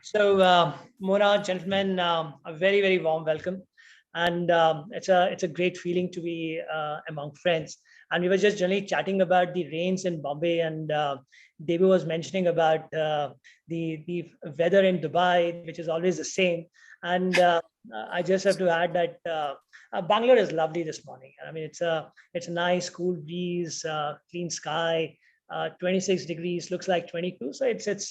So, Mona, gentlemen, a very, very warm welcome. And it's a great feeling to be among friends. And we were just generally chatting about the rains in Bombay, and Debu was mentioning about the weather in Dubai, which is always the same. And I just have to add that Bangalore is lovely this morning. I mean, it's a nice cool breeze, clean sky. 26 degrees looks like 22, so it's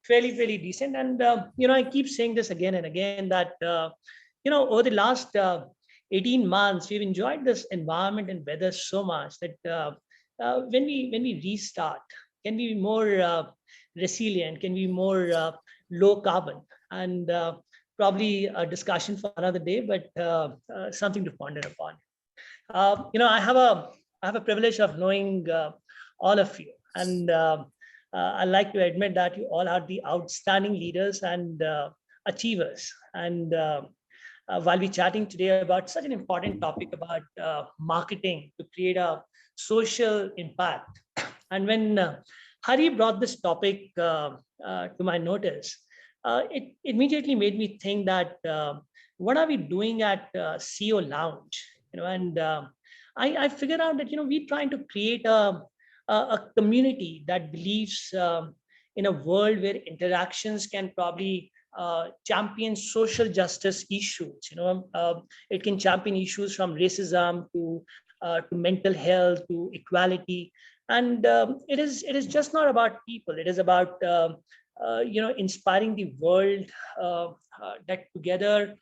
fairly decent. And I keep saying this again and again that over the last 18 months we've enjoyed this environment and weather so much that when we restart, can we be more resilient, can we be more low carbon, and probably a discussion for another day, but something to ponder upon. I have a privilege of knowing all of you, and I like to admit that you all are the outstanding leaders and achievers. And while we're chatting today about such an important topic about marketing to create a social impact, and when Hari brought this topic to my notice, it immediately made me think that what are we doing at CEO Lounge? And I figured out that we're trying to create a community that believes in a world where interactions can probably champion social justice issues. It can champion issues from racism to mental health to equality, and it is just not about people. It is about inspiring the world, that together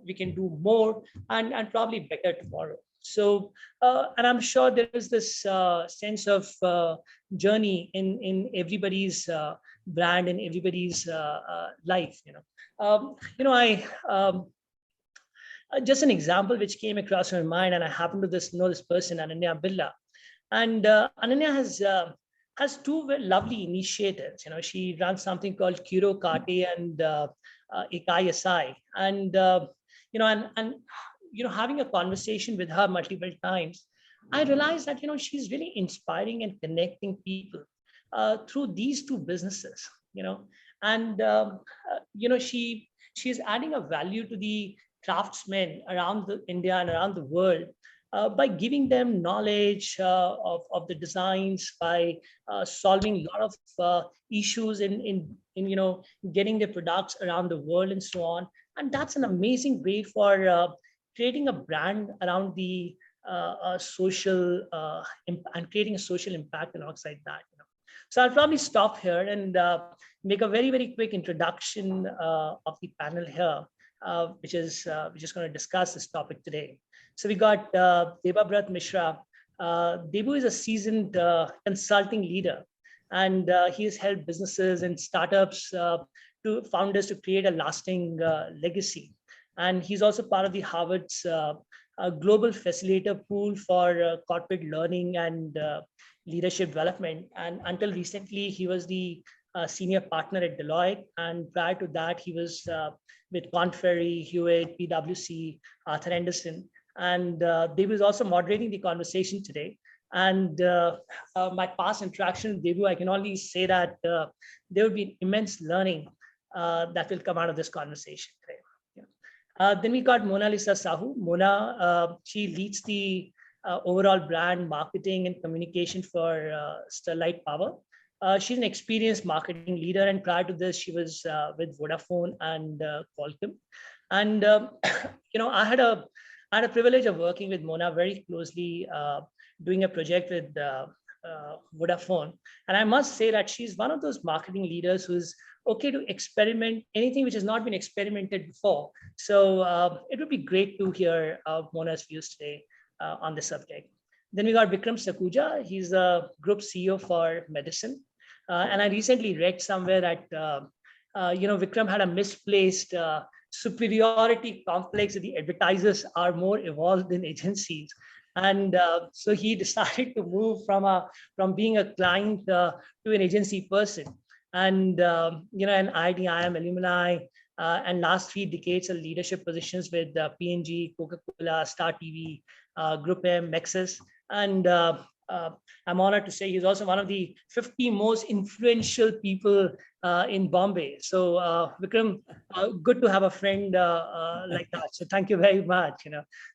we can do more and probably better tomorrow. So, and I'm sure there is this sense of journey in everybody's brand and everybody's life. I just an example which came across my mind, and I happen to know this person, Ananya Billa, and Ananya has two very lovely initiatives. She runs something called Kiro Kate and Ikai Asai, and having a conversation with her multiple times, I realized that she's really inspiring and connecting people through these two businesses. And she's adding a value to the craftsmen around India and around the world by giving them knowledge of the designs, by solving a lot of issues in getting their products around the world and so on. And that's an amazing way for creating a brand around the social and creating a social impact alongside that. So I'll probably stop here and make a very quick introduction of the panel here, which is we're just going to discuss this topic today. So we got Debabrat Mishra. Debu is a seasoned consulting leader, and he has helped businesses and startups to founders to create a lasting legacy. And he's also part of the Harvard's global facilitator pool for corporate learning and leadership development. And until recently, he was the senior partner at Deloitte. And prior to that, he was with Korn Ferry, Hewitt, PwC, Arthur Anderson. And Debu is also moderating the conversation today. And my past interaction with Debu, I can only say that there will be immense learning that will come out of this conversation today. Then we got Mona Lisa Sahu. Mona, she leads the overall brand marketing and communication for Sterlite Power. She's an experienced marketing leader, and prior to this, she was with Vodafone and Qualcomm. And I had a privilege of working with Mona very closely, doing a project with Vodafone. And I must say that she's one of those marketing leaders who's okay to experiment anything which has not been experimented before. So it would be great to hear Mona's views today on this subject. Then we got Vikram Sakuja. He's a group CEO for medicine. And I recently read somewhere that, Vikram had a misplaced superiority complex that the advertisers are more evolved than agencies. And so he decided to move from being a client to an agency person. And an IIM alumni, and last 3 decades of leadership positions with P&G, Coca-Cola, Star TV, Group M, Nexus, and I'm honored to say he's also one of the 50 most influential people in Bombay. So Vikram, good to have a friend like that. So thank you very much.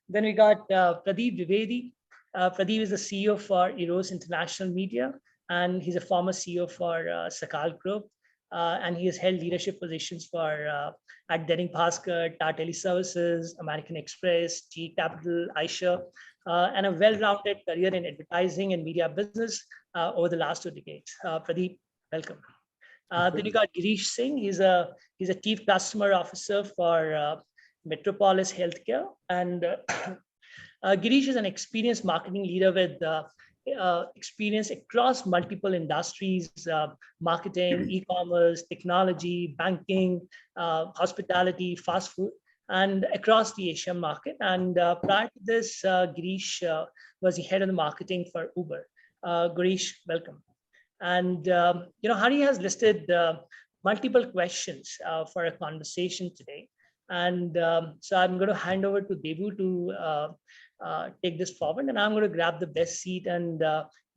Then we got Pradeep Dwivedi. Pradeep is the CEO for Eros International Media, and he's a former CEO for Sakal Group. And he has held leadership positions for at Denning Bhaskar, Tata Teleservices, American Express, G Capital, Aisha, and a well-rounded career in advertising and media business over the last 2 decades. Pradeep, welcome. Then you got Girish Singh. He's a chief customer officer for Metropolis Healthcare, and Girish is an experienced marketing leader with experience across multiple industries, marketing, e-commerce, technology, banking, hospitality, fast food, and across the Asian market. And prior to this, Girish was the head of the marketing for Uber. Girish, welcome. And Hari has listed multiple questions for a conversation today. And so I'm going to hand over to Debu to take this forward, and I'm going to grab the best seat and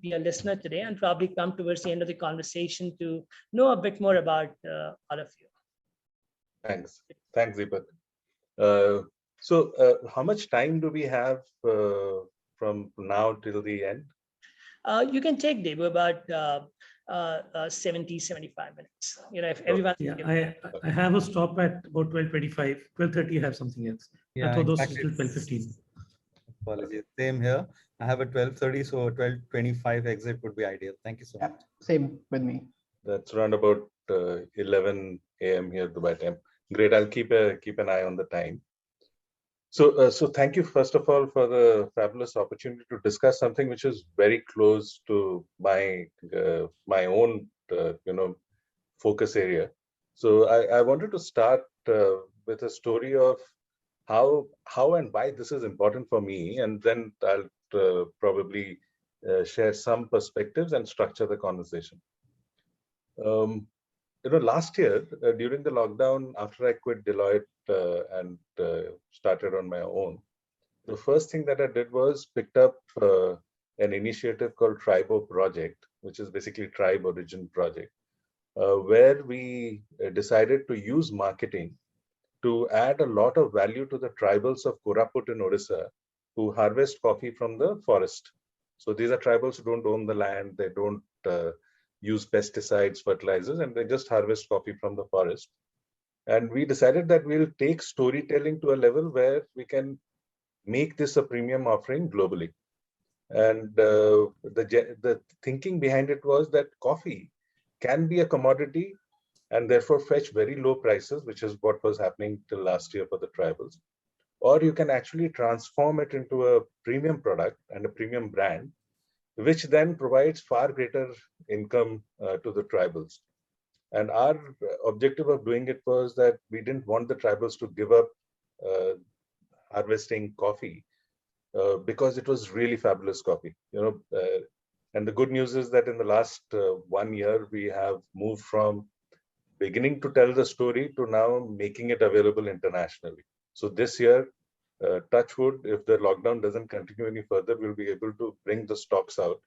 be a listener today, and probably come towards the end of the conversation to know a bit more about all of you. Thanks, Deepak. How much time do we have from now till the end? You can take, Debu, about 70, 75 minutes. If everyone. Yeah, I have a stop at about 12:25, 12:30. I have something else. Yeah, I thought those till 12:15. Apologies. Same here. I have a 12:30, so 12:25 exit would be ideal. Thank you so much. Same with me. That's around about 11 a.m. here, Dubai time. Great. I'll keep an eye on the time. So thank you first of all for the fabulous opportunity to discuss something which is very close to my own focus area. So I wanted to start with a story of how and why this is important for me, and then I'll probably share some perspectives and structure the conversation. Last year during the lockdown, after I quit Deloitte and started on my own, the first thing that I did was picked up an initiative called Tribo Project, which is basically Tribe Origin Project, where we decided to use marketing to add a lot of value to the tribals of Koraput in Odisha, who harvest coffee from the forest. So these are tribals who don't own the land, they don't use pesticides, fertilizers, and they just harvest coffee from the forest. And we decided that we'll take storytelling to a level where we can make this a premium offering globally. And the thinking behind it was that coffee can be a commodity and therefore fetch very low prices, which is what was happening till last year for the tribals. Or you can actually transform it into a premium product and a premium brand, which then provides far greater income to the tribals. And our objective of doing it was that we didn't want the tribals to give up harvesting coffee because it was really fabulous coffee. And the good news is that in the last 1 year, we have moved from beginning to tell the story to now making it available internationally. So this year, touch wood, if the lockdown doesn't continue any further, we'll be able to bring the stocks out.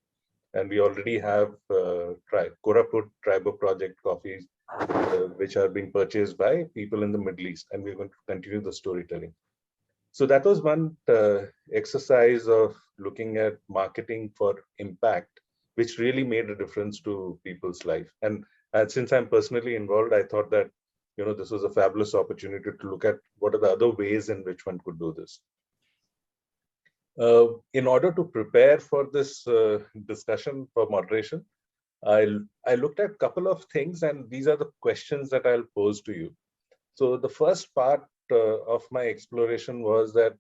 And we already have Koraput Tribo Project coffees, which are being purchased by people in the Middle East, and we're going to continue the storytelling. So that was one exercise of looking at marketing for impact, which really made a difference to people's life. And since I'm personally involved, I thought that this was a fabulous opportunity to look at what are the other ways in which one could do this. In order to prepare for this discussion for moderation, I looked at a couple of things, and these are the questions that I'll pose to you. So the first part of my exploration was that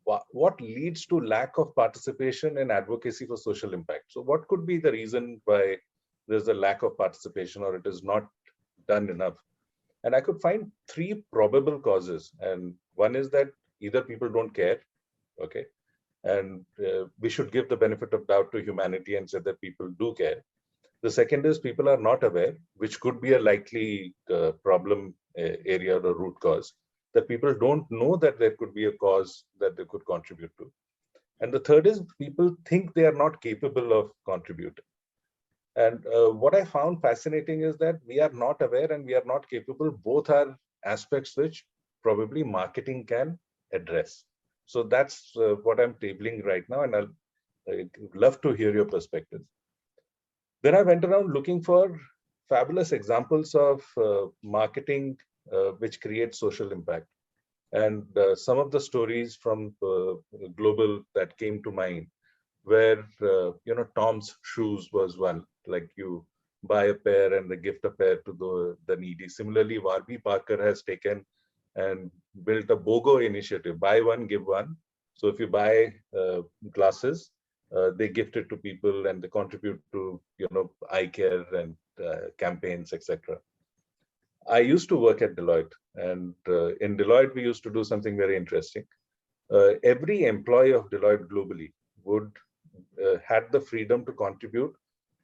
what leads to lack of participation in advocacy for social impact? So what could be the reason why there's a lack of participation or it is not done enough? And I could find 3 probable causes. And one is that either people don't care, okay? And we should give the benefit of doubt to humanity and say that people do care. The second is people are not aware, which could be a likely problem area or root cause, that people don't know that there could be a cause that they could contribute to. And the third is people think they are not capable of contributing. And what I found fascinating is that we are not aware and we are not capable. Both are aspects which probably marketing can address. So that's what I'm tabling right now, and I'd love to hear your perspective. Then I went around looking for fabulous examples of marketing which creates social impact. And some of the stories from global that came to mind, where Tom's shoes was one, like you buy a pair and they gift a pair to the needy. Similarly, Warby Parker has taken and built a BOGO initiative, buy one, give one. So if you buy glasses, they gift it to people and they contribute to eye care and campaigns, etc. I used to work at Deloitte, and in Deloitte we used to do something very interesting. Every employee of Deloitte globally would had the freedom to contribute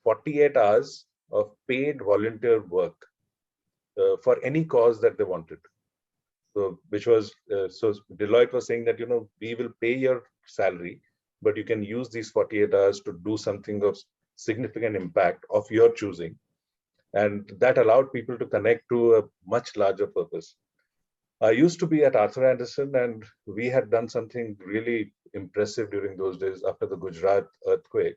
48 hours of paid volunteer work for any cause that they wanted. So, which was so Deloitte was saying that we will pay your salary, but you can use these 48 hours to do something of significant impact of your choosing, and that allowed people to connect to a much larger purpose. I used to be at Arthur Andersen, and we had done something really impressive during those days after the Gujarat earthquake.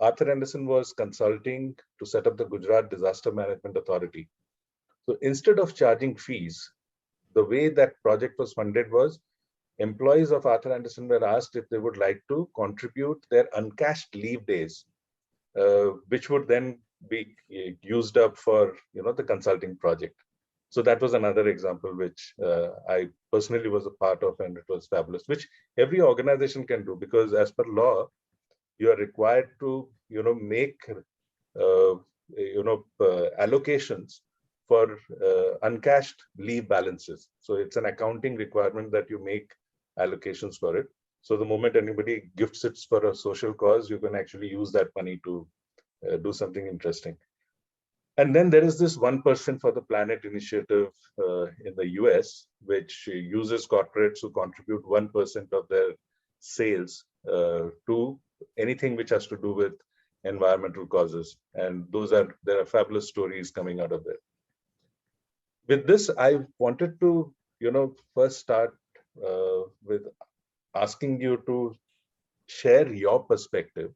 Arthur Andersen was consulting to set up the Gujarat Disaster Management Authority. So instead of charging fees, the way that project was funded was employees of Arthur Andersen were asked if they would like to contribute their uncashed leave days, which would then be used up for the consulting project. So that was another example which I personally was a part of, and it was fabulous, which every organization can do, because as per law, you are required to make allocations for uncashed leave balances. So it's an accounting requirement that you make allocations for it. So the moment anybody gifts it for a social cause, you can actually use that money to do something interesting. And then there is this 1% for the Planet initiative in the US, which uses corporates who contribute 1% of their sales to anything which has to do with environmental causes. And there are fabulous stories coming out of there. With this, I wanted to, first start with asking you to share your perspective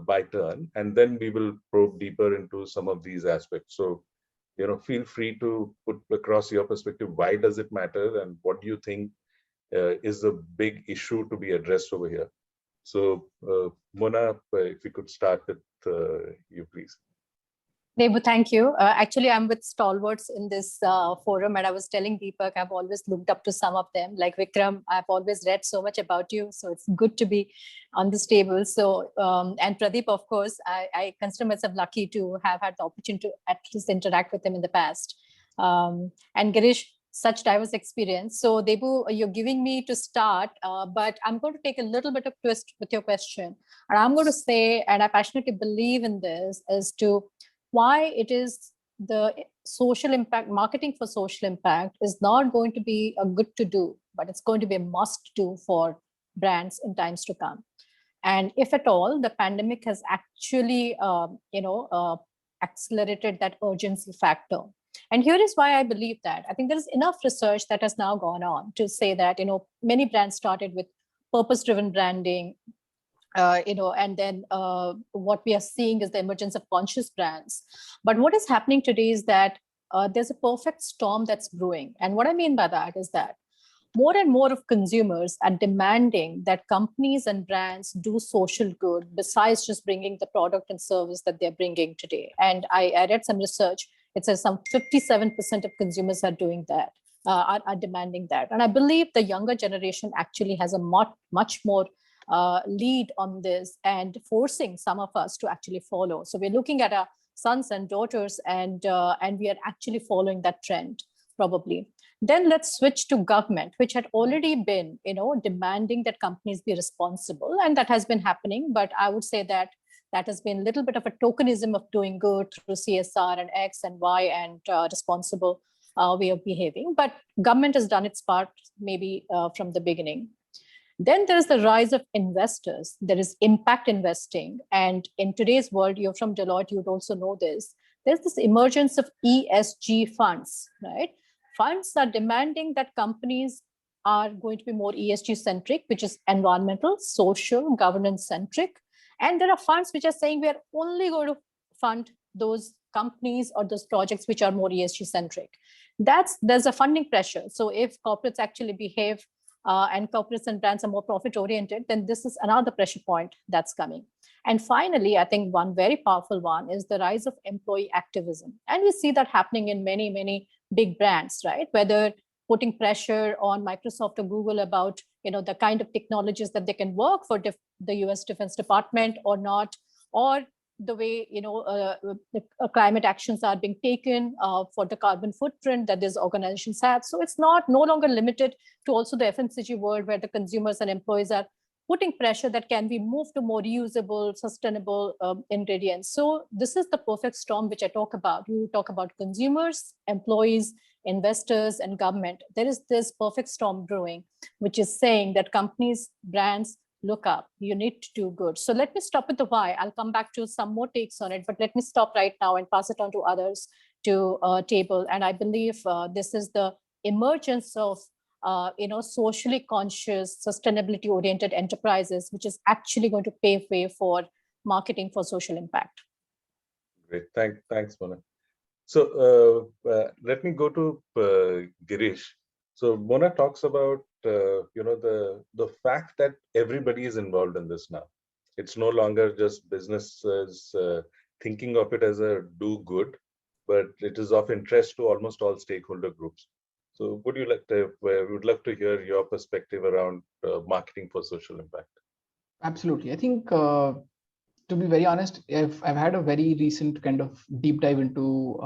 by turn, and then we will probe deeper into some of these aspects. So, feel free to put across your perspective. Why does it matter, and what do you think is the big issue to be addressed over here? So, Mona, if we could start with you, please. Debu, thank you. Actually, I'm with stalwarts in this forum, and I was telling Deepak, I've always looked up to some of them. Like Vikram, I've always read so much about you, so it's good to be on this table. So, and Pradeep, of course, I consider myself lucky to have had the opportunity to at least interact with him in the past. And Girish, such diverse experience. So, Debu, you're giving me to start, but I'm going to take a little bit of twist with your question. And I'm going to say, and I passionately believe in this, as to why it is the social impact, marketing for social impact is not going to be a good to do, but it's going to be a must do for brands in times to come. And if at all, the pandemic has actually, accelerated that urgency factor. And here is why I believe that. I think there is enough research that has now gone on to say that, many brands started with purpose-driven branding, and then what we are seeing is the emergence of conscious brands. But what is happening today is that there's a perfect storm that's brewing. And what I mean by that is that more and more of consumers are demanding that companies and brands do social good besides just bringing the product and service that they're bringing today. And I read some research. It says some 57% of consumers are doing that, are demanding that. And I believe the younger generation actually has a much more lead on this and forcing some of us to actually follow. So we're looking at our sons and daughters, and we are actually following that trend probably. Then let's switch to government, which had already been, demanding that companies be responsible, and that has been happening. But I would say that that has been a little bit of a tokenism of doing good through CSR and X and Y and responsible way of behaving. But government has done its part maybe from the beginning. Then there is the rise of investors. There is impact investing. And in today's world, you're from Deloitte, you'd also know this. There's this emergence of ESG funds, right? Funds are demanding that companies are going to be more ESG centric, which is environmental, social, governance centric. And there are funds which are saying we are only going to fund those companies or those projects which are more ESG centric. There's a funding pressure. So if corporates actually behave and corporates and brands are more profit oriented, then this is another pressure point that's coming. And finally, I think one very powerful one is the rise of employee activism. And we see that happening in many, many big brands, right? Whether putting pressure on Microsoft or Google about, the kind of technologies that they can work for the US Defense Department or not, or the way, the climate actions are being taken for the carbon footprint that these organizations have. So it's no longer limited to also the FMCG world, where the consumers and employees are putting pressure that can be moved to more reusable, sustainable ingredients. So this is the perfect storm which I talk about. You talk about consumers, employees, investors, and government. There is this perfect storm brewing, which is saying that companies, brands, look up, you need to do good. So let me stop with the why. I'll come back to some more takes on it, but let me stop right now and pass it on to others to table. And I believe this is the emergence of socially conscious, sustainability oriented enterprises, which is actually going to pave way for marketing for social impact. Great, thanks, Mona. So let me go to Girish. So Mona talks about the fact that everybody is involved in this now. It's no longer just businesses thinking of it as a do good, but it is of interest to almost all stakeholder groups. So would you like to? We would love to hear your perspective around marketing for social impact. Absolutely. I think, to be very honest, I've had a very recent kind of deep dive into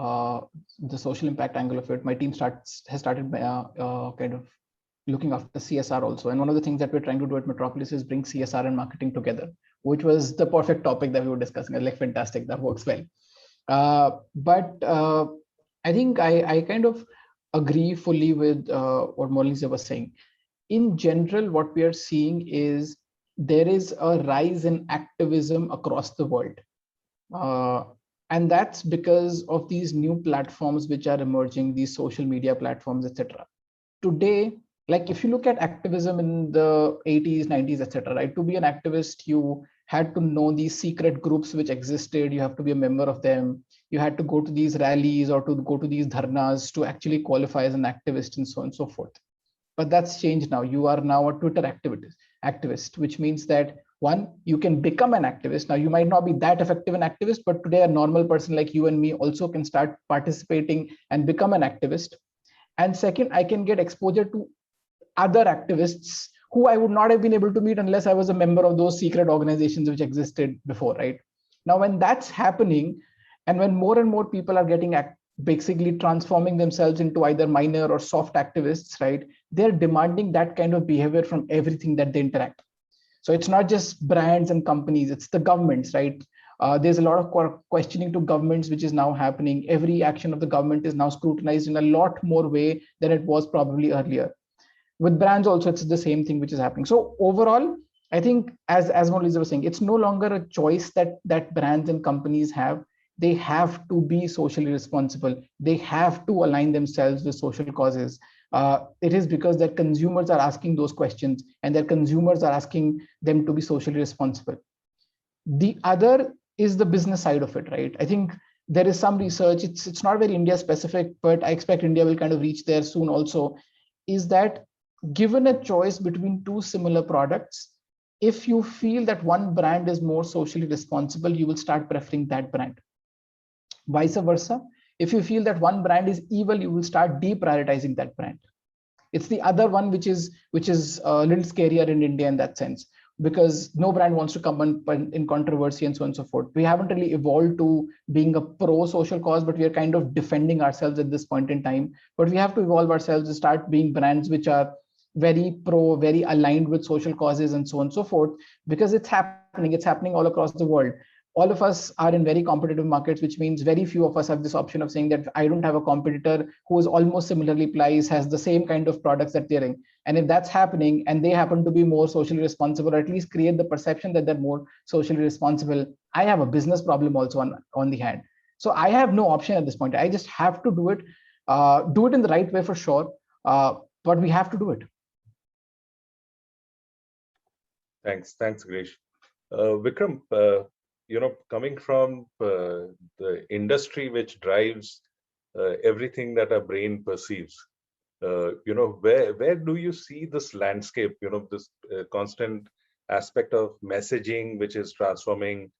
the social impact angle of it. My team has started kind of looking after CSR also. And one of the things that we're trying to do at Metropolis is bring CSR and marketing together, which was the perfect topic that we were discussing. I was like, fantastic, that works well. But I think I kind of agree fully with what Molisa was saying. In general, what we are seeing is there is a rise in activism across the world. And that's because of these new platforms which are emerging, these social media platforms, etc. Today, like if you look at activism in the 80s, 90s, etc., right? To be an activist, you had to know these secret groups which existed. You have to be a member of them. You had to go to these rallies or to go to these dharnas to actually qualify as an activist and so on and so forth. But that's changed now. You are now a Twitter activist, which means that one, you can become an activist. Now, you might not be that effective an activist, but today a normal person like you and me also can start participating and become an activist. And second, I can get exposure to other activists who I would not have been able to meet unless I was a member of those secret organizations which existed before, right? Now, when that's happening, and when more and more people are getting basically transforming themselves into either minor or soft activists, right? They're demanding that kind of behavior from everything that they interact. So it's not just brands and companies, it's the governments, right? There's a lot of questioning to governments, which is now happening. Every action of the government is now scrutinized in a lot more way than it was probably earlier. With brands also, it's the same thing which is happening. So overall, I think as Molisa was saying, it's no longer a choice that brands and companies have. They have to be socially responsible. They have to align themselves with social causes. It is because their consumers are asking those questions and their consumers are asking them to be socially responsible. The other is the business side of it, right? I think there is some research, it's not very India specific, but I expect India will kind of reach there soon also, is that given a choice between two similar products, if you feel that one brand is more socially responsible, you will start preferring that brand. Vice versa, if you feel that one brand is evil, you will start deprioritizing that brand. It's the other one which is a little scarier in India in that sense, because no brand wants to come in controversy and so on and so forth. We haven't really evolved to being a pro-social cause, but we are kind of defending ourselves at this point in time. But we have to evolve ourselves to start being brands which are very pro, very aligned with social causes and so on and so forth, because it's happening all across the world. all of us are in very competitive markets, which means very few of us have this option of saying that I don't have a competitor who is almost similarly priced, has the same kind of products that they're in. And if that's happening and they happen to be more socially responsible, or at least create the perception that they're more socially responsible, I have a business problem also on the hand. So I have no option at this point. I just have to do it in the right way for sure. But we have to do it. Thanks, Girish. Vikram, coming from the industry which drives everything that our brain perceives, where do you see this landscape? This constant aspect of messaging, which is transforming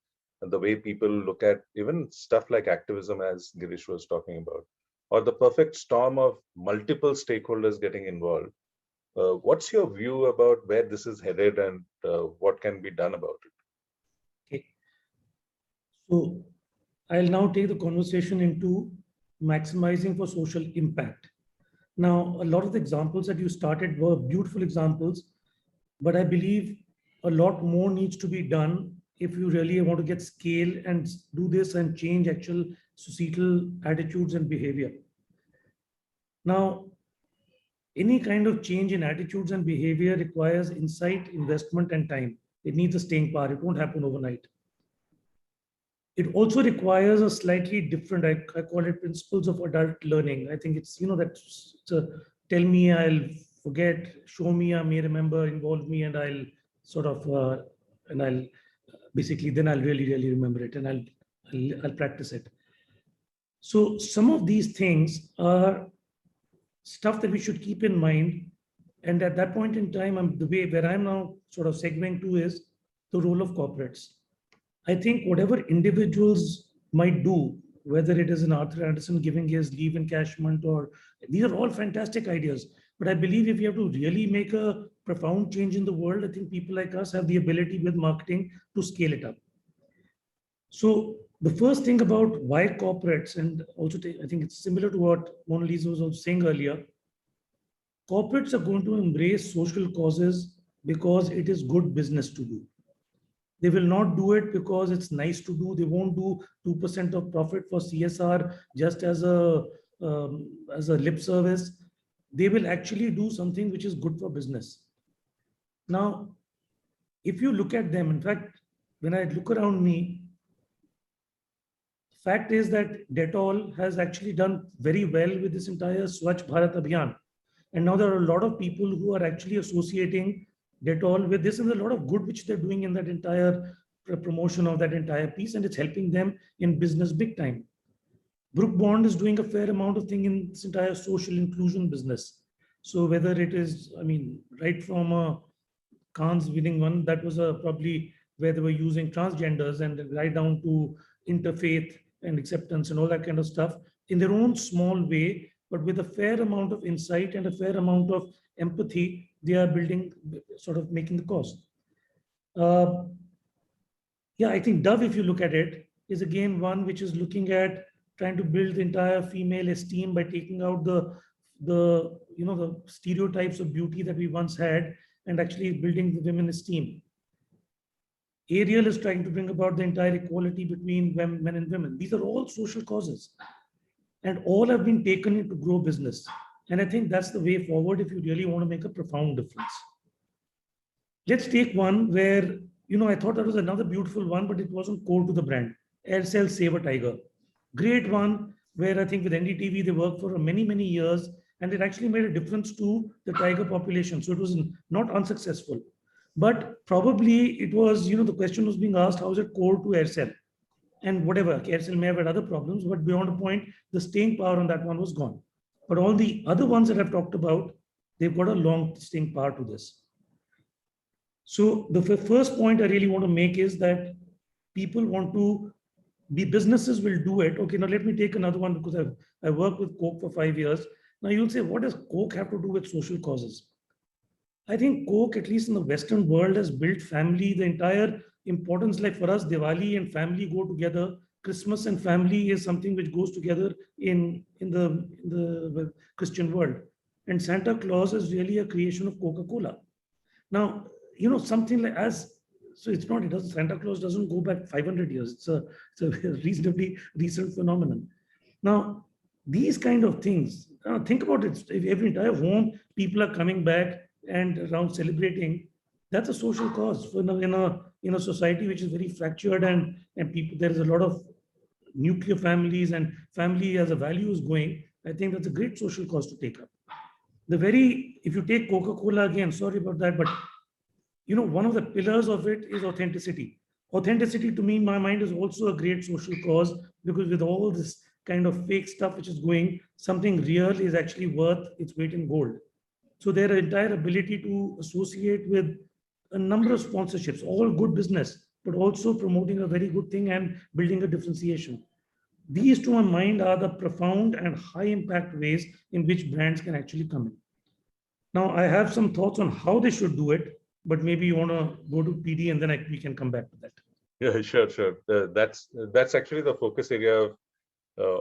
the way people look at even stuff like activism, as Girish was talking about, or the perfect storm of multiple stakeholders getting involved. What's your view about where this is headed and what can be done about it? Okay. So I'll now take the conversation into maximizing for social impact. Now, a lot of the examples that you started were beautiful examples, but I believe a lot more needs to be done if you really want to get scale and do this and change actual societal attitudes and behavior. Now, any kind of change in attitudes and behavior requires insight, investment, and time. It needs a staying power. It won't happen overnight. It also requires a slightly different, I call it principles of adult learning. I think it's, that's tell me, I'll forget, show me, I may remember, involve me, and I'll sort of, and I'll basically, then I'll really, really remember it and I'll practice it. So some of these things are stuff that we should keep in mind. And at that point in time, the way where I'm now sort of segueing to is the role of corporates. I think whatever individuals might do, whether it is an Arthur Andersen giving his leave encashment, or these are all fantastic ideas. But I believe if you have to really make a profound change in the world, I think people like us have the ability with marketing to scale it up. So the first thing about why corporates, and also I think it's similar to what Mona Lisa was also saying earlier, corporates are going to embrace social causes because it is good business to do. They will not do it because it's nice to do. They won't do 2% of profit for CSR just as a lip service. They will actually do something which is good for business. Now, if you look at them, in fact, when I look around me, fact is that Dettol has actually done very well with this entire Swachh Bharat Abhiyan. And now there are a lot of people who are actually associating Dettol with this, and a lot of good which they're doing in that entire promotion of that entire piece, and it's helping them in business big time. Brook Bond is doing a fair amount of thing in this entire social inclusion business. So whether it is, right from Khan's winning one, that was probably where they were using transgenders, and right down to interfaith and acceptance and all that kind of stuff in their own small way, but with a fair amount of insight and a fair amount of empathy, they are building, sort of making the cause. I think Dove, if you look at it, is again one which is looking at trying to build the entire female esteem by taking out the stereotypes of beauty that we once had and actually building the women esteem. Ariel is trying to bring about the entire equality between men and women. These are all social causes, and all have been taken in to grow business. And I think that's the way forward if you really want to make a profound difference. Let's take one where, I thought that was another beautiful one, but it wasn't core to the brand. Aircel Save a Tiger. Great one, where I think with NDTV, they worked for many, many years, and it actually made a difference to the tiger population. So it was not unsuccessful. But probably it was, the question was being asked, how is it core to Aircel? And whatever, Aircel may have had other problems, but beyond a point, the staying power on that one was gone. But all the other ones that I've talked about, they've got a long staying power to this. So the first point I really want to make is that people want to be, businesses will do it. Okay, now let me take another one, because I've worked with Coke for 5 years. Now you'll say, what does Coke have to do with social causes? I think Coke, at least in the Western world, has built family, the entire importance. Like for us, Diwali and family go together. Christmas and family is something which goes together in the Christian world. And Santa Claus is really a creation of Coca-Cola. Now, something like as So it's not, Santa Claus doesn't go back 500 years. It's a reasonably recent phenomenon. Now, these kind of things, think about it. If every entire home, people are coming back and around celebrating, that's a social cause for in a society which is very fractured, and people, there is a lot of nuclear families and family as a value is going. I think that's a great social cause to take up. If you take Coca-Cola again, sorry about that, but one of the pillars of it is authenticity. Authenticity to me, in my mind, is also a great social cause, because with all this kind of fake stuff which is going, something real is actually worth its weight in gold. So their entire ability to associate with a number of sponsorships, all good business, but also promoting a very good thing and building a differentiation. These, to my mind, are the profound and high impact ways in which brands can actually come in. Now, I have some thoughts on how they should do it, but maybe you want to go to PD and then we can come back to that. Yeah, sure. That's actually the focus area of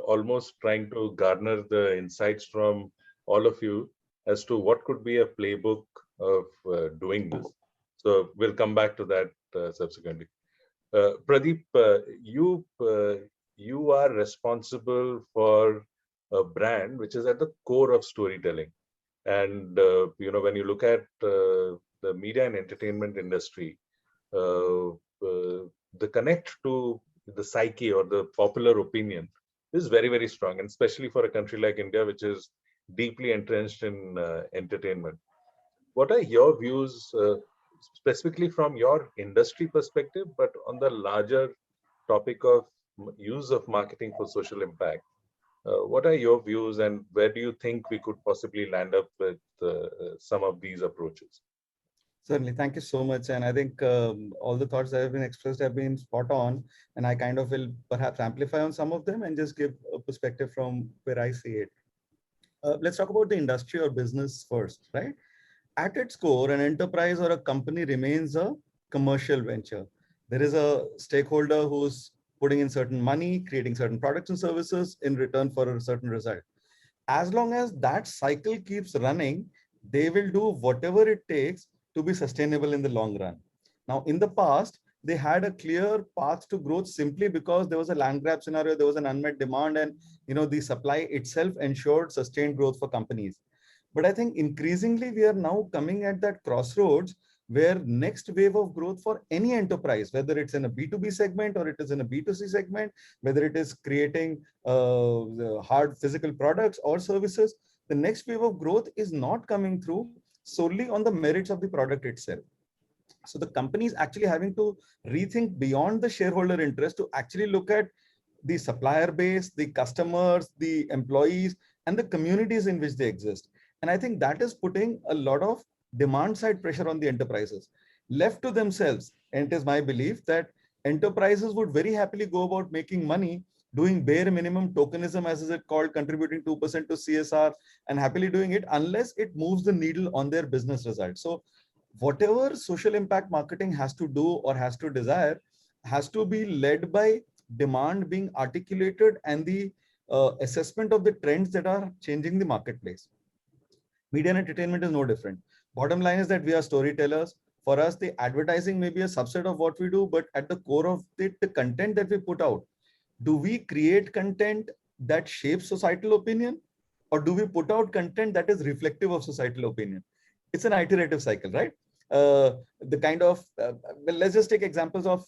almost trying to garner the insights from all of you as to what could be a playbook of doing this. So we'll come back to that subsequently. Pradeep, you are responsible for a brand which is at the core of storytelling. And when you look at the media and entertainment industry, the connect to the psyche or the popular opinion is very, very strong, and especially for a country like India, which is deeply entrenched in entertainment. What are your views, specifically from your industry perspective, but on the larger topic of use of marketing for social impact? What are your views, and where do you think we could possibly land up with some of these approaches? Certainly. Thank you so much. And I think all the thoughts that have been expressed have been spot on. And I kind of will perhaps amplify on some of them and just give a perspective from where I see it. Let's talk about the industry or business first, right? At its core, an enterprise or a company remains a commercial venture. There is a stakeholder who's putting in certain money, creating certain products and services in return for a certain result. As long as that cycle keeps running, they will do whatever it takes to be sustainable in the long run. Now, in the past, they had a clear path to growth simply because there was a land grab scenario, there was an unmet demand, and the supply itself ensured sustained growth for companies. But I think increasingly we are now coming at that crossroads where next wave of growth for any enterprise, whether it's in a B2B segment or it is in a B2C segment, whether it is creating hard physical products or services, the next wave of growth is not coming through solely on the merits of the product itself. So the company is actually having to rethink beyond the shareholder interest to actually look at the supplier base, the customers, the employees, and the communities in which they exist. And I think that is putting a lot of demand side pressure on the enterprises. Left to themselves, and it is my belief that enterprises would very happily go about making money, doing bare minimum tokenism, as is it called, contributing 2% to CSR, and happily doing it unless it moves the needle on their business results. So whatever social impact marketing has to do or has to desire has to be led by demand being articulated and the assessment of the trends that are changing the marketplace. Media and entertainment is no different. Bottom line is that we are storytellers. For us, the advertising may be a subset of what we do, but at the core of it, the content that we put out, do we create content that shapes societal opinion, or do we put out content that is reflective of societal opinion? It's an iterative cycle, right? The kind of, let's just take examples of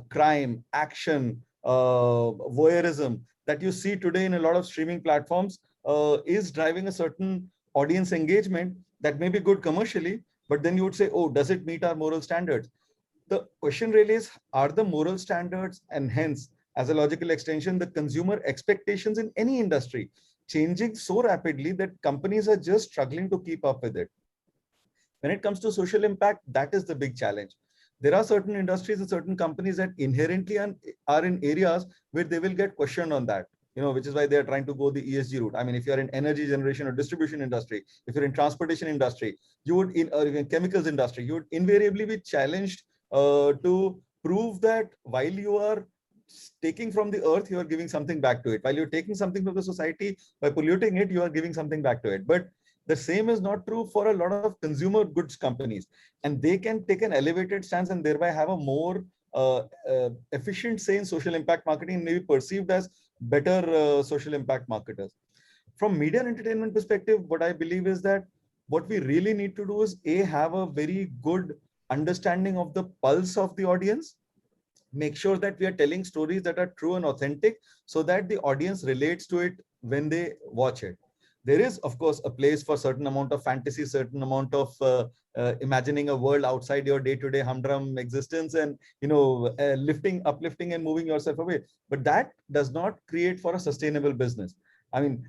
crime, action, voyeurism that you see today in a lot of streaming platforms is driving a certain audience engagement that may be good commercially, but then you would say, oh, does it meet our moral standards? The question really is, are the moral standards, and hence, as a logical extension, the consumer expectations in any industry changing so rapidly that companies are just struggling to keep up with it? When it comes to social impact, that is the big challenge. There are certain industries and certain companies that inherently are in areas where they will get questioned on that, which is why they are trying to go the ESG route. I mean, if you're in energy generation or distribution industry, if you're in transportation industry, or in chemicals industry, you would invariably be challenged to prove that while you are taking from the earth, you are giving something back to it. While you're taking something from the society by polluting it, you are giving something back to it. But The same is not true for a lot of consumer goods companies, and they can take an elevated stance and thereby have a more efficient say in social impact marketing and may be perceived as better social impact marketers. From media and entertainment perspective, what I believe is that what we really need to do is have a very good understanding of the pulse of the audience, make sure that we are telling stories that are true and authentic so that the audience relates to it when they watch it. There is, of course, a place for certain amount of fantasy, certain amount of imagining a world outside your day-to-day humdrum existence and, uplifting and moving yourself away. But that does not create for a sustainable business. I mean,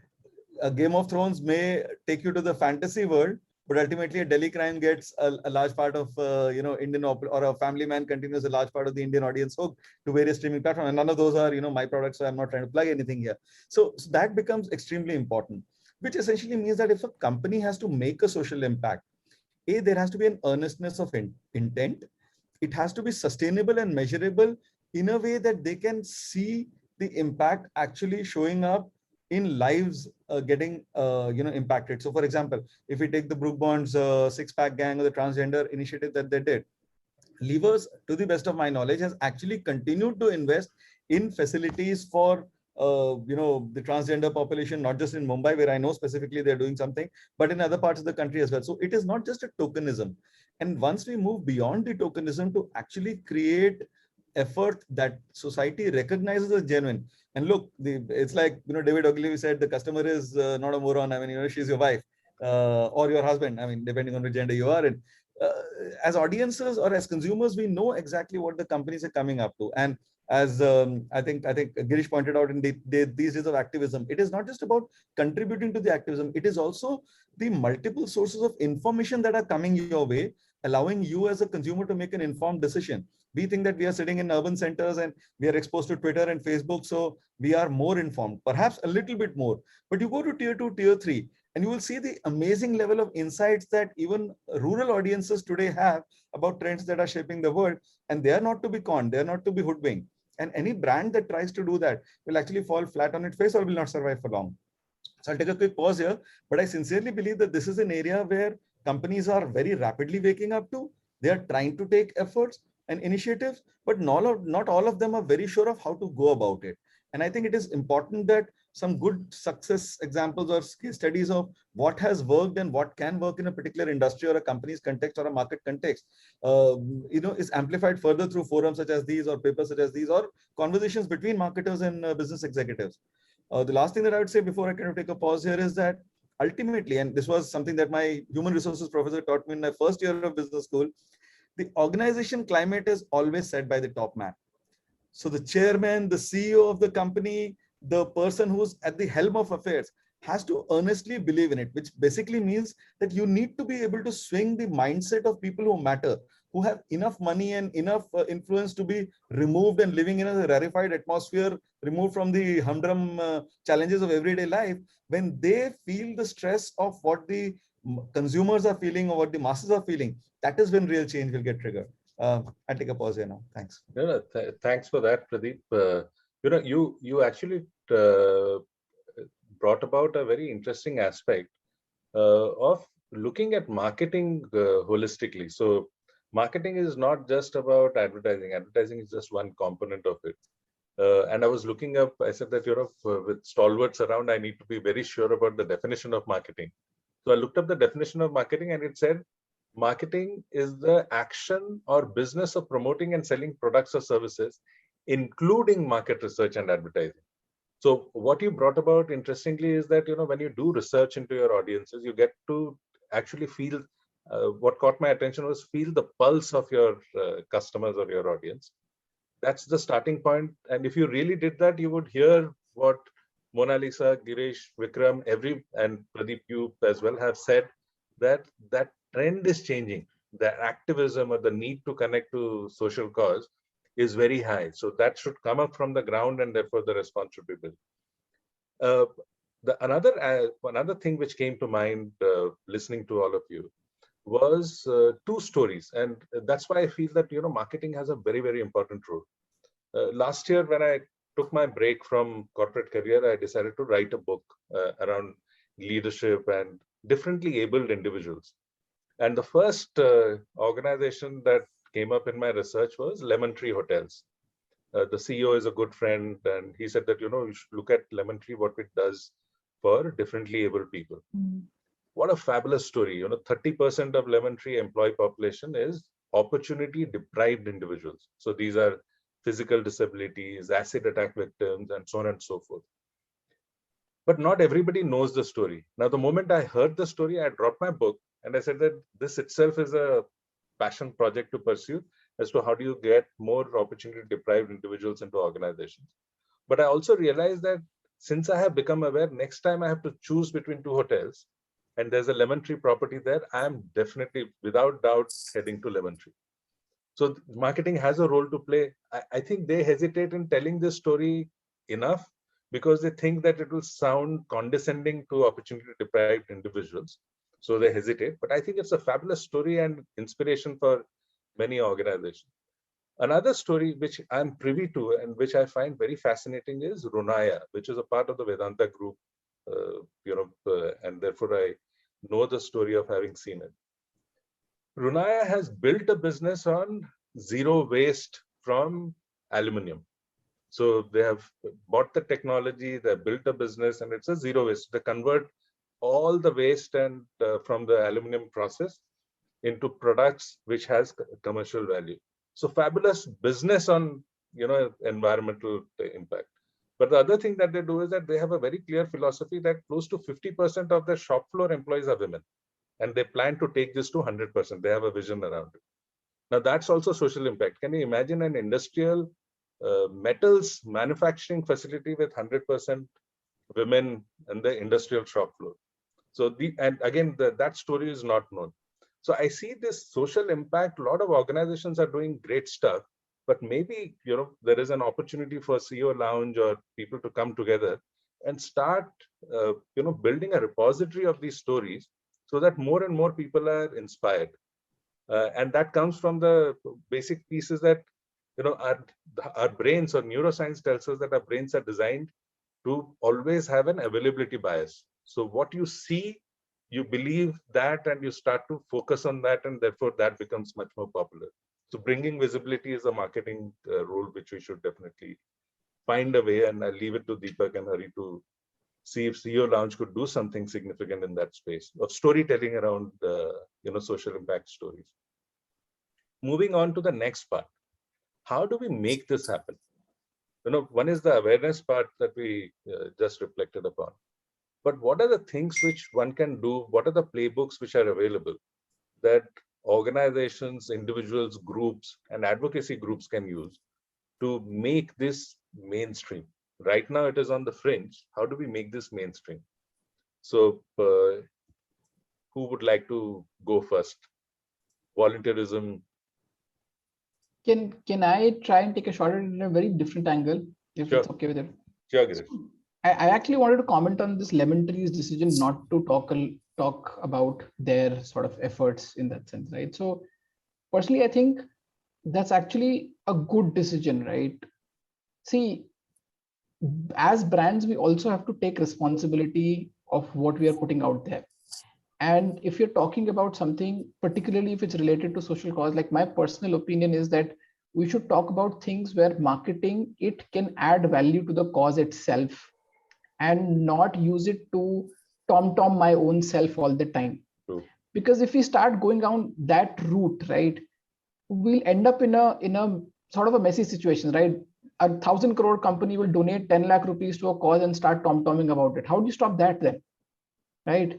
a Game of Thrones may take you to the fantasy world, but ultimately a Delhi Crime gets a large part of Indian or a Family Man continues a large part of the Indian audience hooked to various streaming platforms, and none of those are my products, so I'm not trying to plug anything here. So that becomes extremely important, which essentially means that if a company has to make a social impact, there has to be an earnestness of intent. It has to be sustainable and measurable in a way that they can see the impact actually showing up in lives getting impacted. So for example, if we take the Brook Bonds six-pack gang or the transgender initiative that they did, Levers, to the best of my knowledge, has actually continued to invest in facilities for the transgender population, not just in Mumbai, where I know specifically they're doing something, but in other parts of the country as well. So it is not just a tokenism. And once we move beyond the tokenism to actually create effort that society recognizes as genuine. And look, it's like, David Ogilvy said, the customer is not a moron. I mean, she's your wife or your husband. I mean, depending on which gender you are in. As audiences or as consumers, we know exactly what the companies are coming up to. And as I think Girish pointed out in these days of activism, it is not just about contributing to the activism. It is also the multiple sources of information that are coming your way, allowing you as a consumer to make an informed decision. We think that we are sitting in urban centers and we are exposed to Twitter and Facebook, so we are more informed, perhaps a little bit more. But you go to tier 2, tier 3, and you will see the amazing level of insights that even rural audiences today have about trends that are shaping the world. And they are not to be conned, they are not to be hoodwinked. And any brand that tries to do that will actually fall flat on its face or will not survive for long. So I'll take a quick pause here, but I sincerely believe that this is an area where companies are very rapidly waking up to. They are trying to take efforts and initiatives, but not all of them are very sure of how to go about it. And I think it is important that some good success examples or case studies of what has worked and what can work in a particular industry or a company's context or a market context, is amplified further through forums such as these or papers such as these or conversations between marketers and business executives. The last thing that I would say before I kind of take a pause here is that ultimately, and this was something that my human resources professor taught me in my first year of business school, the organization climate is always set by the top man. So the chairman, the CEO of the company, the person who's at the helm of affairs has to earnestly believe in it, which basically means that you need to be able to swing the mindset of people who matter, who have enough money and enough influence to be removed and living in a rarefied atmosphere, removed from the humdrum challenges of everyday life. When they feel the stress of what the consumers are feeling or what the masses are feeling, that is when real change will get triggered. I'll take a pause here now. Thanks. Thanks for that, Pradeep. You actually brought about a very interesting aspect of looking at marketing holistically. So marketing is not just about advertising. Advertising is just one component of it. And I was looking up, I said that, with stalwarts around, I need to be very sure about the definition of marketing. So I looked up the definition of marketing and it said, marketing is the action or business of promoting and selling products or services, including market research and advertising. So what you brought about interestingly is that, when you do research into your audiences, you get to actually feel, what caught my attention was feel the pulse of your customers or your audience. That's the starting point. And if you really did that, you would hear what Mona Lisa, Girish, Vikram, and Pradeep, you as well have said, that trend is changing. The activism or the need to connect to social cause is very high. So that should come up from the ground, and therefore the response should be built. Another thing which came to mind listening to all of you was two stories, and that's why I feel that marketing has a very, very important role. Last year, when I took my break from corporate career, I decided to write a book around leadership and differently abled individuals. And the first organization that came up in my research was Lemon Tree Hotels. The CEO is a good friend, and he said that, you should look at Lemon Tree, what it does for differently abled people. What a fabulous story. 30% of Lemon Tree employee population is opportunity deprived individuals. So these are physical disabilities, acid attack victims, and so on and so forth. But not everybody knows the story. Now, the moment I heard the story, I dropped my book and I said that this itself is a passion project to pursue as to how do you get more opportunity deprived individuals into organizations. But I also realized that since I have become aware, next time I have to choose between two hotels and there's a Lemon Tree property there, I am definitely, without doubt, heading to Lemon Tree. So marketing has a role to play. I think they hesitate in telling this story enough because they think that it will sound condescending to opportunity deprived individuals. So they hesitate. But I think it's a fabulous story and inspiration for many organizations. Another story which I'm privy to and which I find very fascinating is Runaya, which is a part of the Vedanta group, and therefore I know the story of having seen it. Runaya has built a business on zero waste from aluminum. So they have bought the technology, they have built a business, and it's a zero waste. They convert all the waste and from the aluminum process into products which has commercial value. So fabulous business on environmental impact. But the other thing that they do is that they have a very clear philosophy that close to 50% of their shop floor employees are women. And they plan to take this to 100%. They have a vision around it. Now that's also social impact. Can you imagine an industrial metals manufacturing facility with 100% women in the industrial shop floor? So that story is not known. So I see this social impact. A lot of organizations are doing great stuff, but maybe there is an opportunity for CEO Lounge or people to come together and start building a repository of these stories so that more and more people are inspired. And that comes from the basic pieces that our brains, or neuroscience tells us that our brains are designed to always have an availability bias. So what you see, you believe that, and you start to focus on that, and therefore that becomes much more popular. So bringing visibility is a marketing role which we should definitely find a way, and I'll leave it to Deepak and Hari to see if CEO Lounge could do something significant in that space of storytelling around social impact stories. Moving on to the next part. How do we make this happen? One is the awareness part that we just reflected upon. But what are the things which one can do? What are the playbooks which are available that organizations, individuals, groups, and advocacy groups can use to make this mainstream? Right now, it is on the fringe. How do we make this mainstream? So who would like to go first? Volunteerism. Can I try and take a shot at it in a very different angle, if Sure. it's okay with it? Sure, Girish. I actually wanted to comment on this Lemon Tree's decision not to talk about their sort of efforts in that sense, right? So personally, I think that's actually a good decision, right? See, as brands, we also have to take responsibility of what we are putting out there. And if you're talking about something, particularly if it's related to social cause, like my personal opinion is that we should talk about things where marketing, it can add value to the cause itself and not use it to tom my own self all the time. True. Because if we start going down that route, right, we'll end up in a sort of a messy situation, right? 1,000 crore company will donate 10 lakh rupees to a cause and start tom-tomming about it. How do you stop that then, right?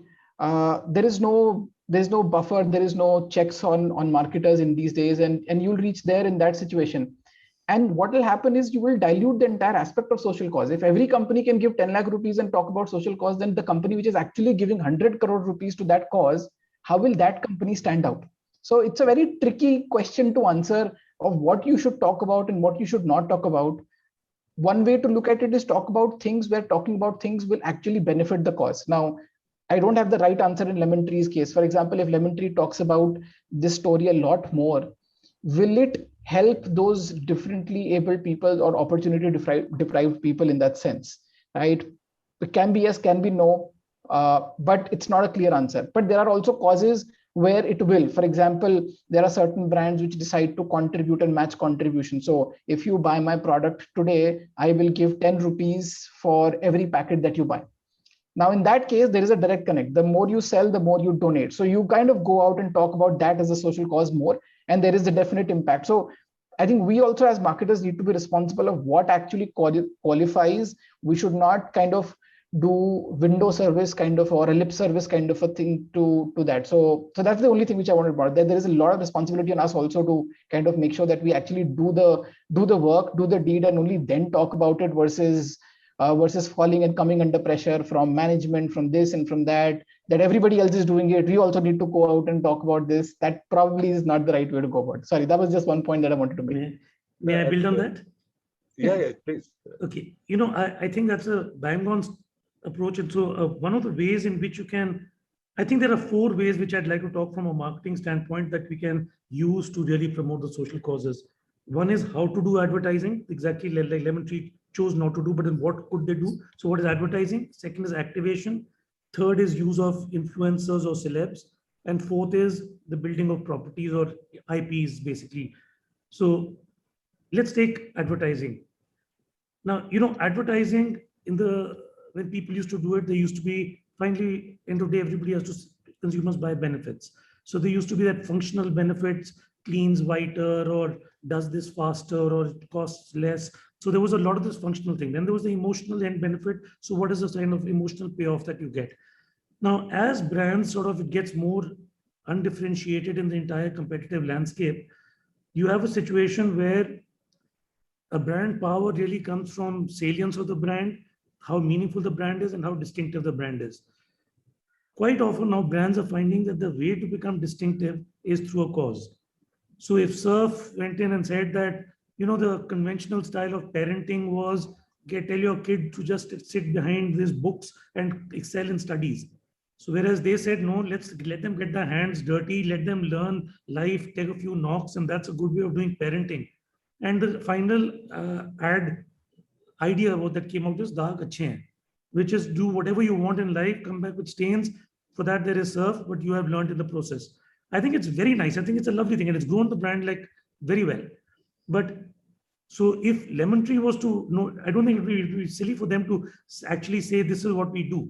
There's no buffer, there is no checks on marketers in these days, and you'll reach there in that situation. And what will happen is you will dilute the entire aspect of social cause. If every company can give 10 lakh rupees and talk about social cause, then the company which is actually giving 100 crore rupees to that cause, how will that company stand out? So it's a very tricky question to answer of what you should talk about and what you should not talk about. One way to look at it is talk about things where talking about things will actually benefit the cause. Now, I don't have the right answer in Lemon Tree's case. For example, if Lemon Tree talks about this story a lot more, will it help those differently able people or opportunity deprived people in that sense, right? It can be yes, can be no. but it's not a clear answer. But there are also causes where it will. For example, there are certain brands which decide to contribute and match contribution. So if you buy my product today, I will give 10 rupees for every packet that you buy. Now, in that case, there is a direct connect. The more you sell, the more you donate. So you kind of go out and talk about that as a social cause more, and there is a definite impact. So I think we also as marketers need to be responsible of what actually qualifies. We should not kind of do window service kind of or a lip service kind of a thing to that. So that's the only thing which I wanted to about. There is a lot of responsibility on us also to kind of make sure that we actually do the work, do the deed, and only then talk about it versus falling and coming under pressure from management, from this and from that everybody else is doing it. We also need to go out and talk about this. That probably is not the right way to go about it. Sorry, that was just one point that I wanted to make. May I build on that? Yeah, please. Okay, I think that's a bang-on approach. And so one of the ways in which you can, I think there are 4 ways which I'd like to talk from a marketing standpoint that we can use to really promote the social causes. One is how to do advertising, exactly like Lemon Tree chose not to do, but then what could they do? So what is advertising? Second is activation. Third is use of influencers or celebs. And fourth is the building of properties or IPs, basically. So let's take advertising. Now, advertising when people used to do it, they used to be, finally, end of the day, everybody has to, consumers buy benefits. So there used to be that functional benefits, cleans whiter or does this faster or it costs less. So there was a lot of this functional thing. Then there was the emotional end benefit. So what is the kind of emotional payoff that you get? Now, as brands it gets more undifferentiated in the entire competitive landscape, you have a situation where a brand power really comes from salience of the brand, how meaningful the brand is and how distinctive the brand is. Quite often now brands are finding that the way to become distinctive is through a cause. So if Surf went in and said that, the conventional style of parenting was tell your kid to just sit behind these books and excel in studies. So whereas they said, no, let's let them get their hands dirty, let them learn life, take a few knocks, and that's a good way of doing parenting. And the final ad idea that came out is Daag Achhe Hain, which is do whatever you want in life, come back with stains. For that there is Surf, but you have learned in the process. I think it's very nice. I think it's a lovely thing, and it's grown the brand very well. But so if Lemon Tree was to know, I don't think it would be silly for them to actually say this is what we do.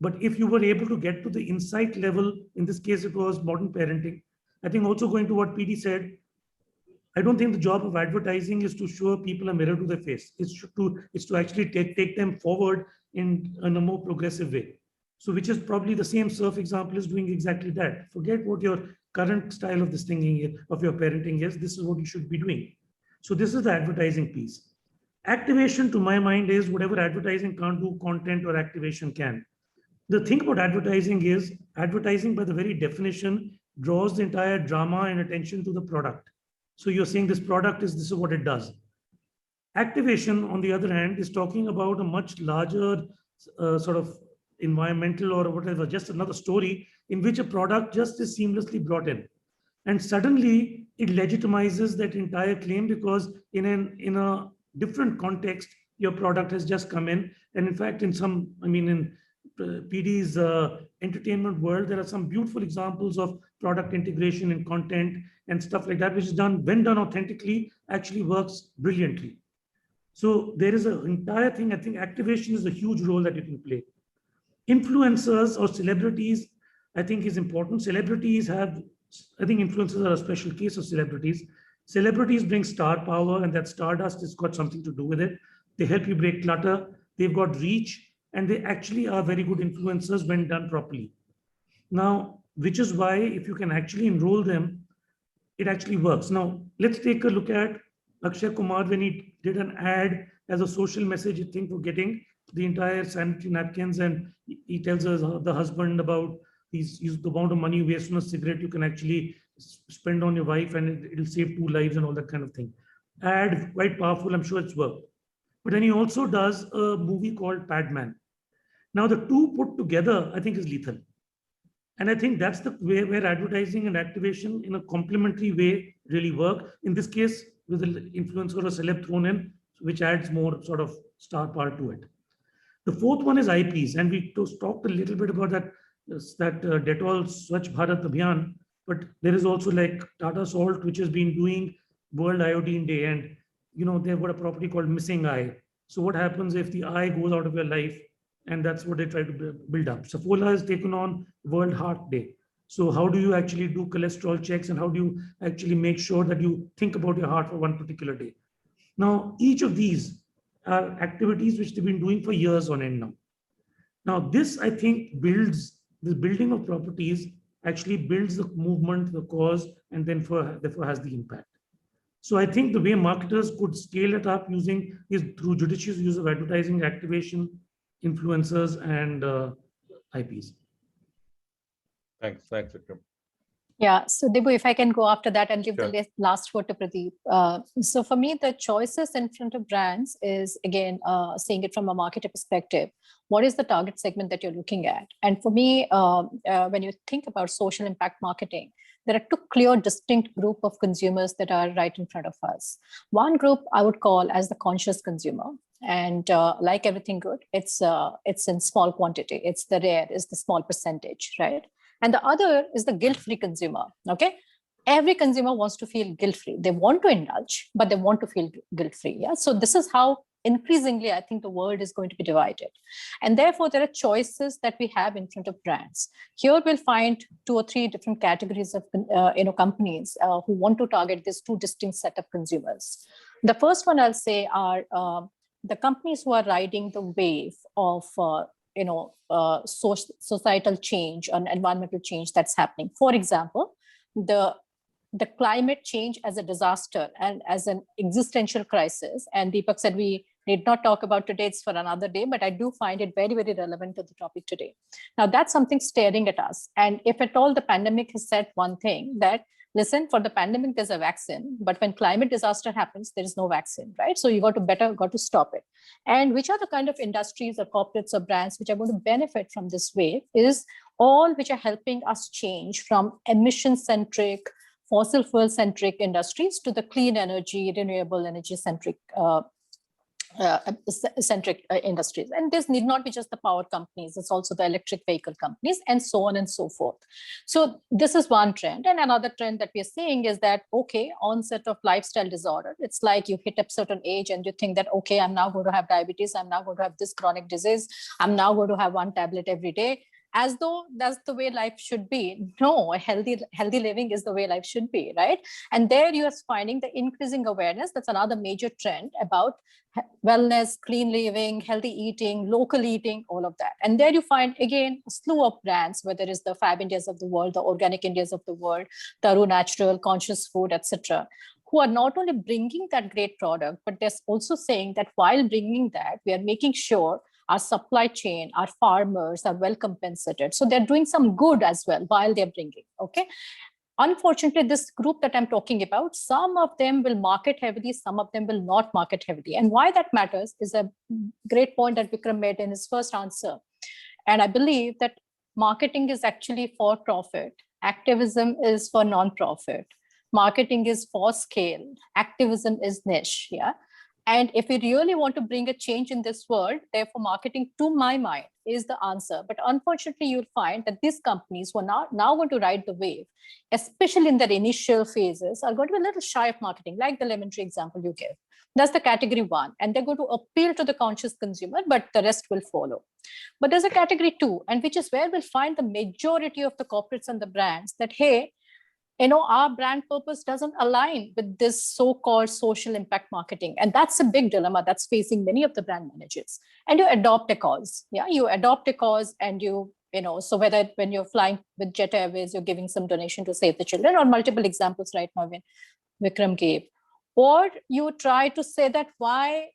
But if you were able to get to the insight level, in this case it was modern parenting. I think also going to what PD said, I don't think the job of advertising is to show people a mirror to their face. It's to actually take them forward in a more progressive way. So which is probably the same Surf example is doing exactly that. Forget what your current style of this thinking of your parenting is. This is what you should be doing. So this is the advertising piece. Activation, to my mind, is whatever advertising can't do, content or activation can. The thing about advertising is advertising by the very definition draws the entire drama and attention to the product. So you're saying this is what it does. Activation, on the other hand, is talking about a much larger environmental or whatever, just another story in which a product just is seamlessly brought in. And suddenly it legitimizes that entire claim because in a different context, your product has just come in. And in fact, in PD's entertainment world, there are some beautiful examples of product integration and content and stuff like that, which is when done authentically, actually works brilliantly. So there is an entire thing. I think activation is a huge role that you can play. Influencers or celebrities, I think is important. I think influencers are a special case of celebrities. Celebrities bring star power, and that stardust has got something to do with it. They help you break clutter. They've got reach, and they actually are very good influencers when done properly. Now, which is why if you can actually enroll them, it actually works. Now, let's take a look at Akshay Kumar when he did an ad as a social message thing for getting the entire sanitary napkins, and he tells the husband about the amount of money you waste on a cigarette you can actually spend on your wife, and it'll save 2 lives and all that kind of thing. Ad, quite powerful. I'm sure it's worked. But then he also does a movie called Padman. Now the two put together, I think, is lethal. And I think that's the way where advertising and activation in a complementary way really work. In this case, with an influencer or a celeb thrown in, which adds more sort of star power to it. The fourth one is IPs, and we talked a little bit about that Dettol Swachh Bharat Abhiyan, but there is also like Tata Salt, which has been doing World Iodine Day, and they've got a property called Missing Eye. So what happens if the eye goes out of your life? And that's what they try to build up. Saffola has taken on World Heart Day. So how do you actually do cholesterol checks, and how do you actually make sure that you think about your heart for one particular day? Now, each of these are activities which they've been doing for years on end now. Now, this, I think, the building of properties actually builds the movement, the cause, and then therefore has the impact. So I think the way marketers could scale it up is through judicious use of advertising, activation, influencers, and IPs. Thanks, Vikram. Yeah, so Debu, if I can go after that and give the last word to Pradeep. So for me, the choices in front of brands is, again, seeing it from a marketer perspective. What is the target segment that you're looking at? And for me, when you think about social impact marketing, there are two clear, distinct group of consumers that are right in front of us. One group I would call as the conscious consumer. And like everything good, it's in small quantity. It's the rare, it's the small percentage, right? And the other is the guilt-free consumer, okay? Every consumer wants to feel guilt-free. They want to indulge, but they want to feel guilt-free, yeah? So this is how increasingly, I think the world is going to be divided. And therefore, there are choices that we have in front of brands. Here we'll find 2 or 3 different categories of companies who want to target this 2 distinct set of consumers. The first one I'll say are the companies who are riding the wave of societal change and environmental change that's happening. For example, the climate change as a disaster and as an existential crisis. And Deepak said we need not talk about today, it's for another day, but I do find it very, very relevant to the topic today. Now that's something staring at us. And if at all the pandemic has said one thing, that listen, for the pandemic, there's a vaccine, but when climate disaster happens, there is no vaccine, right? So you got to stop it. And which are the kind of industries or corporates or brands which are going to benefit from this wave is all which are helping us change from emission-centric, fossil fuel-centric industries to the clean energy, renewable energy-centric industries. And this need not be just the power companies, it's also the electric vehicle companies and so on and so forth. So this is one trend. And another trend that we're seeing is that, okay, onset of lifestyle disorder. It's like you hit a certain age and you think that, okay, I'm now going to have diabetes, I'm now going to have this chronic disease, I'm now going to have 1 tablet every day, as though that's the way life should be. No, healthy living is the way life should be, right? And there you are finding the increasing awareness. That's another major trend about wellness, clean living, healthy eating, local eating, all of that. And there you find, again, a slew of brands, whether it's the Fab Indias of the world, the Organic Indias of the world, Taru Natural, Conscious Food, etc., who are not only bringing that great product, but they're also saying that while bringing that, we are making sure our supply chain, our farmers are well compensated. So they're doing some good as well while they're bringing, okay? Unfortunately, this group that I'm talking about, some of them will market heavily, some of them will not market heavily. And why that matters is a great point that Vikram made in his first answer. And I believe that marketing is actually for profit. Activism is for non-profit. Marketing is for scale. Activism is niche, yeah? And if we really want to bring a change in this world, therefore marketing, to my mind, is the answer. But unfortunately, you'll find that these companies who are now going to ride the wave, especially in their initial phases, are going to be a little shy of marketing, like the lemon tree example you gave. That's the category 1. And they're going to appeal to the conscious consumer, but the rest will follow. But there's a category 2, and which is where we'll find the majority of the corporates and the brands that, hey, our brand purpose doesn't align with this so-called social impact marketing. And that's a big dilemma that's facing many of the brand managers. And you adopt a cause. Yeah, you adopt a cause and so whether when you're flying with Jet Airways, you're giving some donation to save the children, or multiple examples right now when Vikram gave. Or you try to say that why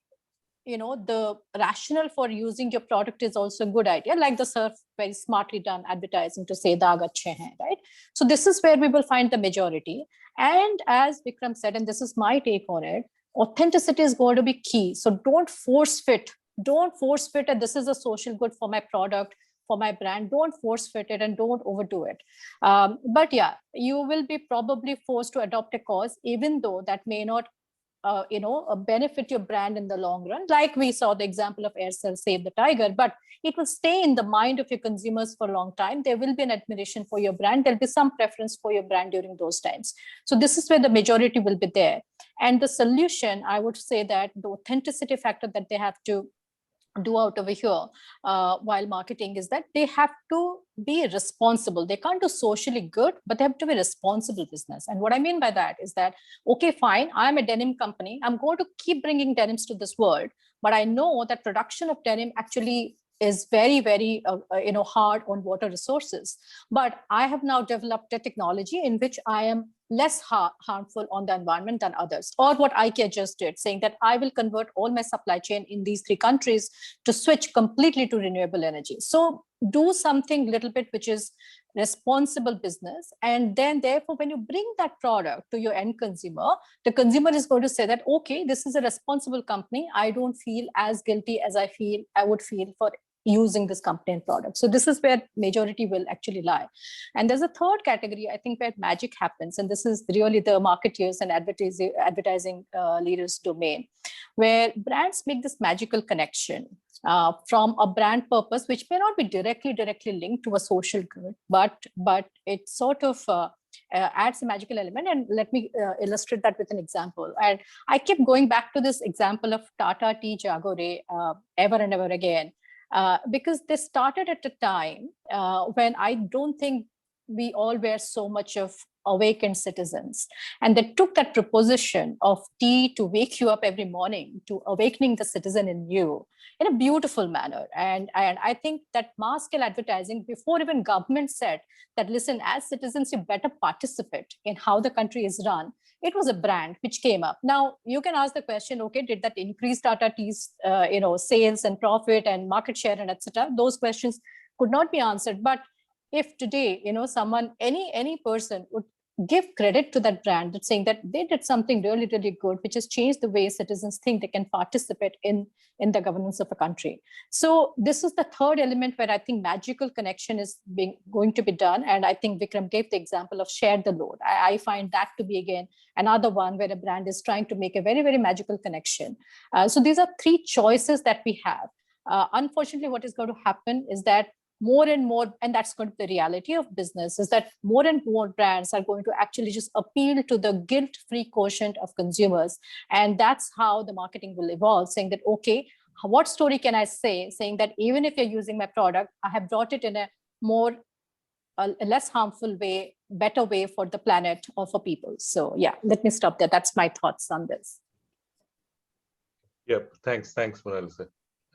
the rationale for using your product is also a good idea, like the Surf very smartly done advertising to say daag achhe hain, right? So this is where we will find the majority. And as Vikram said, and this is my take on it, authenticity is going to be key. So don't force fit that this is a social good for my product, for my brand. Don't force fit it and don't overdo it. But yeah, you will be probably forced to adopt a cause, even though that may not benefit your brand in the long run. Like we saw the example of Aircel Save the Tiger, but it will stay in the mind of your consumers for a long time. There will be an admiration for your brand. There'll be some preference for your brand during those times. So this is where the majority will be there. And the solution, I would say that the authenticity factor that they have to do out over here while marketing is that they have to be responsible. They can't do socially good, but they have to be responsible business. And what I mean by that is that, okay, fine, I'm a denim company. I'm going to keep bringing denims to this world, but I know that production of denim actually is very, very, hard on water resources. But I have now developed a technology in which I am less harmful on the environment than others. Or what IKEA just did, saying that I will convert all my supply chain in these 3 countries to switch completely to renewable energy. So do something little bit which is responsible business. And then therefore, when you bring that product to your end consumer, the consumer is going to say that, okay, this is a responsible company. I don't feel as guilty as I would feel for using this company and product. So this is where majority will actually lie. And there's a third category, I think, where magic happens. And this is really the marketeers and advertising leaders domain, where brands make this magical connection from a brand purpose, which may not be directly linked to a social good, but it sort of adds a magical element. And let me illustrate that with an example. And I keep going back to this example of Tata Tea Jagore ever and ever again, because they started at a time when I don't think we all were so much of awakened citizens. And they took that proposition of tea to wake you up every morning to awakening the citizen in you in a beautiful manner. And I think that mass scale advertising, before even government said that, listen, as citizens, you better participate in how the country is run, it was a brand which came up. Now, you can ask the question, okay, did that increase Tata Tea's sales and profit and market share and etc.? Those questions could not be answered. But if today, someone, any person would give credit to that brand, that's saying that they did something really, really good, which has changed the way citizens think they can participate in the governance of a country. So this is the third element where I think magical connection is going to be done. And I think Vikram gave the example of share the load. I find that to be, again, another one where a brand is trying to make a very, very magical connection. So these are 3 choices that we have. Unfortunately, what is going to happen is that more and more, and that's going to be the reality of business, is that more and more brands are going to actually just appeal to the guilt-free quotient of consumers. And that's how the marketing will evolve, saying that, okay, what story can I say, saying that even if you're using my product, I have brought it in a less harmful way, better way for the planet or for people. So yeah, let me stop there. That's my thoughts on this. Yep. Thanks, Monalisa.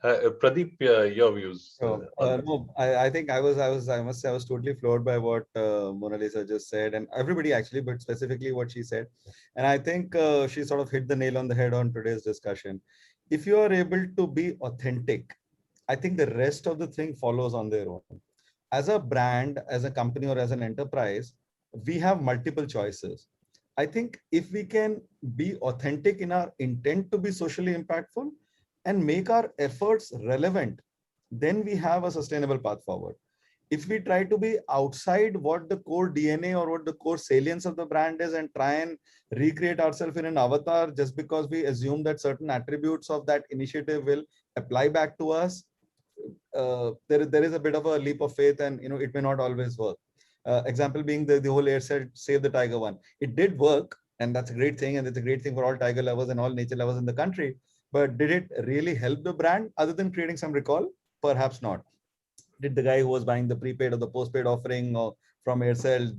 Pradeep, your views. No, I think I must say I was totally floored by what Mona Lisa just said, and everybody actually, but specifically what she said. And I think she sort of hit the nail on the head on today's discussion. If you are able to be authentic, I think the rest of the thing follows on their own. As a brand, as a company, or as an enterprise, we have multiple choices. I think if we can be authentic in our intent to be socially impactful and make our efforts relevant, then we have a sustainable path forward. If we try to be outside what the core DNA or what the core salience of the brand is and try and recreate ourselves in an avatar just because we assume that certain attributes of that initiative will apply back to us, there is a bit of a leap of faith, and it may not always work. Example being the whole Aircel Save the Tiger one. It did work, and that's a great thing, and it's a great thing for all tiger lovers and all nature lovers in the country. But did it really help the brand other than creating some recall? Perhaps not. Did the guy who was buying the prepaid or the postpaid offering from Aircel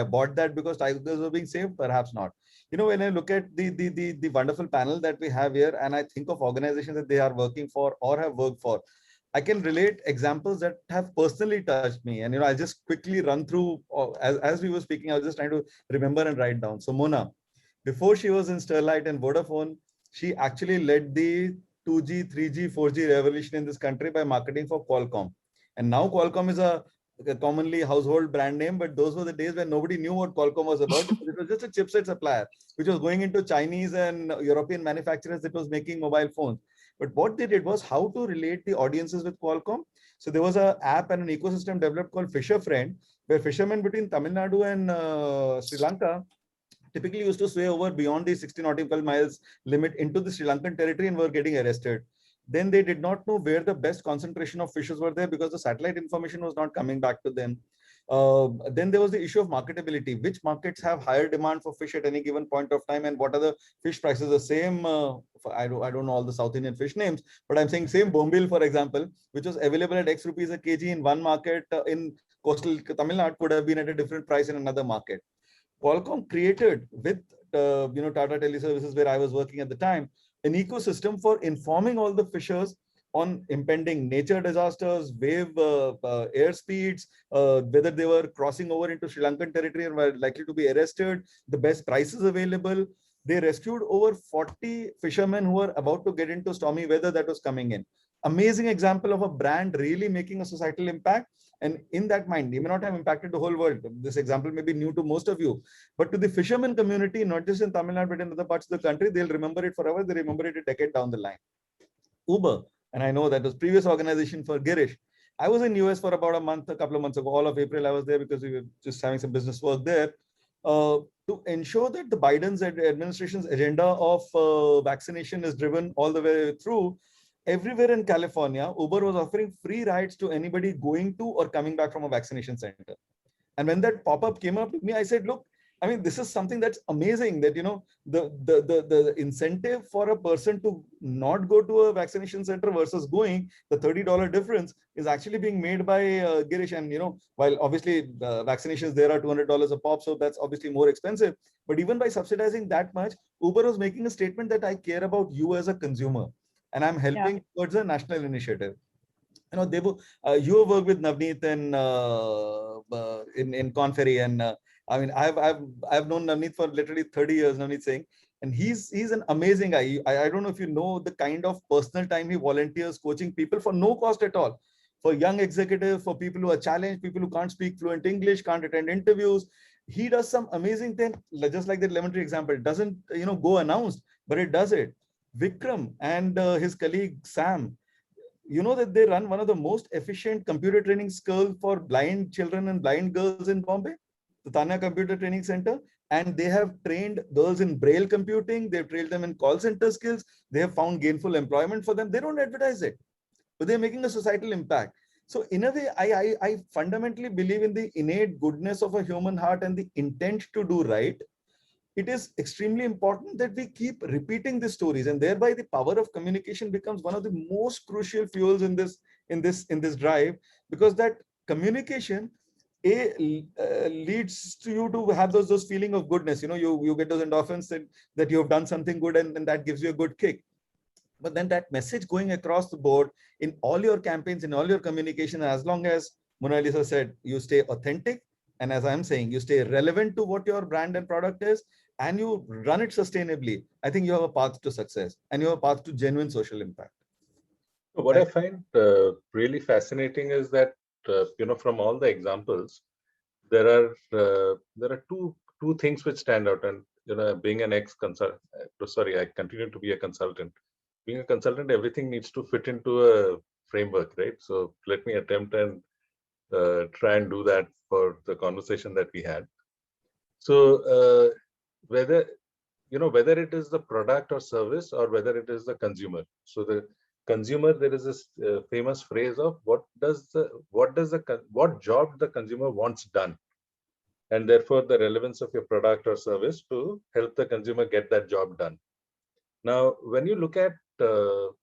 bought that because tigers were being saved? Perhaps not. When I look at the wonderful panel that we have here, and I think of organizations that they are working for or have worked for, I can relate examples that have personally touched me. And I just quickly run through as we were speaking. I was just trying to remember and write down. So Mona, before she was in Sterlite and Vodafone, she actually led the 2G, 3G, 4G revolution in this country by marketing for Qualcomm. And now Qualcomm is a commonly household brand name, but those were the days when nobody knew what Qualcomm was about. It was just a chipset supplier, which was going into Chinese and European manufacturers that was making mobile phones. But what they did was how to relate the audiences with Qualcomm. So there was an app and an ecosystem developed called Fisher Friend, where fishermen between Tamil Nadu and Sri Lanka typically used to sway over beyond the 60 nautical miles limit into the Sri Lankan territory and were getting arrested. Then they did not know where the best concentration of fishes were there because the satellite information was not coming back to them. Then there was the issue of marketability. Which markets have higher demand for fish at any given point of time, and what are the fish prices? The same, I don't know all the South Indian fish names, but I'm saying same bombil, for example, which was available at X rupees a kg in one market in coastal Tamil Nadu, could have been at a different price in another market. Qualcomm created with Tata Teleservices, where I was working at the time, an ecosystem for informing all the fishers on impending nature disasters, wave air speeds, whether they were crossing over into Sri Lankan territory and were likely to be arrested, the best prices available. They rescued over 40 fishermen who were about to get into stormy weather that was coming in. Amazing example of a brand really making a societal impact. And in that mind, they may not have impacted the whole world. This example may be new to most of you, but to the fishermen community, not just in Tamil Nadu, but in other parts of the country, they'll remember it forever. They remember it a decade down the line. Uber, and I know that was previous organization for Girish. I was in US for about a couple of months ago. All of April, I was there because we were just having some business work there. To ensure that the Biden's administration's agenda of vaccination is driven all the way through, everywhere in California, Uber was offering free rides to anybody going to or coming back from a vaccination center. And when that pop-up came up to me, I said, look, I mean, this is something that's amazing that, the incentive for a person to not go to a vaccination center versus going, the $30 difference is actually being made by Girish. And, while obviously vaccinations there are $200 a pop, so that's obviously more expensive. But even by subsidizing that much, Uber was making a statement that I care about you as a consumer, and I'm helping towards a national initiative. You have worked with Navneet in Korn Ferry, and I mean, I've known Navneet for literally 30 years. Navneet Singh, and he's an amazing guy. I don't know if you know the kind of personal time he volunteers coaching people for no cost at all, for young executives, for people who are challenged, people who can't speak fluent English, can't attend interviews. He does some amazing thing, just like that lemon tree example. It doesn't go announced, but it does it. Vikram and his colleague Sam, that they run one of the most efficient computer training schools for blind children and blind girls in Bombay, the Tanya Computer Training Center. And they have trained girls in Braille computing. They've trained them in call center skills. They have found gainful employment for them. They don't advertise it, but they're making a societal impact. So in a way, I fundamentally believe in the innate goodness of a human heart and the intent to do right. It is extremely important that we keep repeating these stories, and thereby the power of communication becomes one of the most crucial fuels in this drive, because that communication leads to you to have those feeling of goodness. You get those endorphins that you have done something good, and that gives you a good kick. But then that message going across the board in all your campaigns, in all your communication, as long as Mona Lisa said, you stay authentic, and as I'm saying, you stay relevant to what your brand and product is, and you run it sustainably, I think you have a path to success, and you have a path to genuine social impact. What I find really fascinating is that, from all the examples, there are two things which stand out. And, being an ex-consultant, I continue to be a consultant. Being a consultant, everything needs to fit into a framework, right? So let me attempt and try and do that for the conversation that we had. So whether it is the product or service, or whether it is the consumer. So the consumer, there is this famous phrase of what job the consumer wants done, and therefore the relevance of your product or service to help the consumer get that job done. Now, when you look at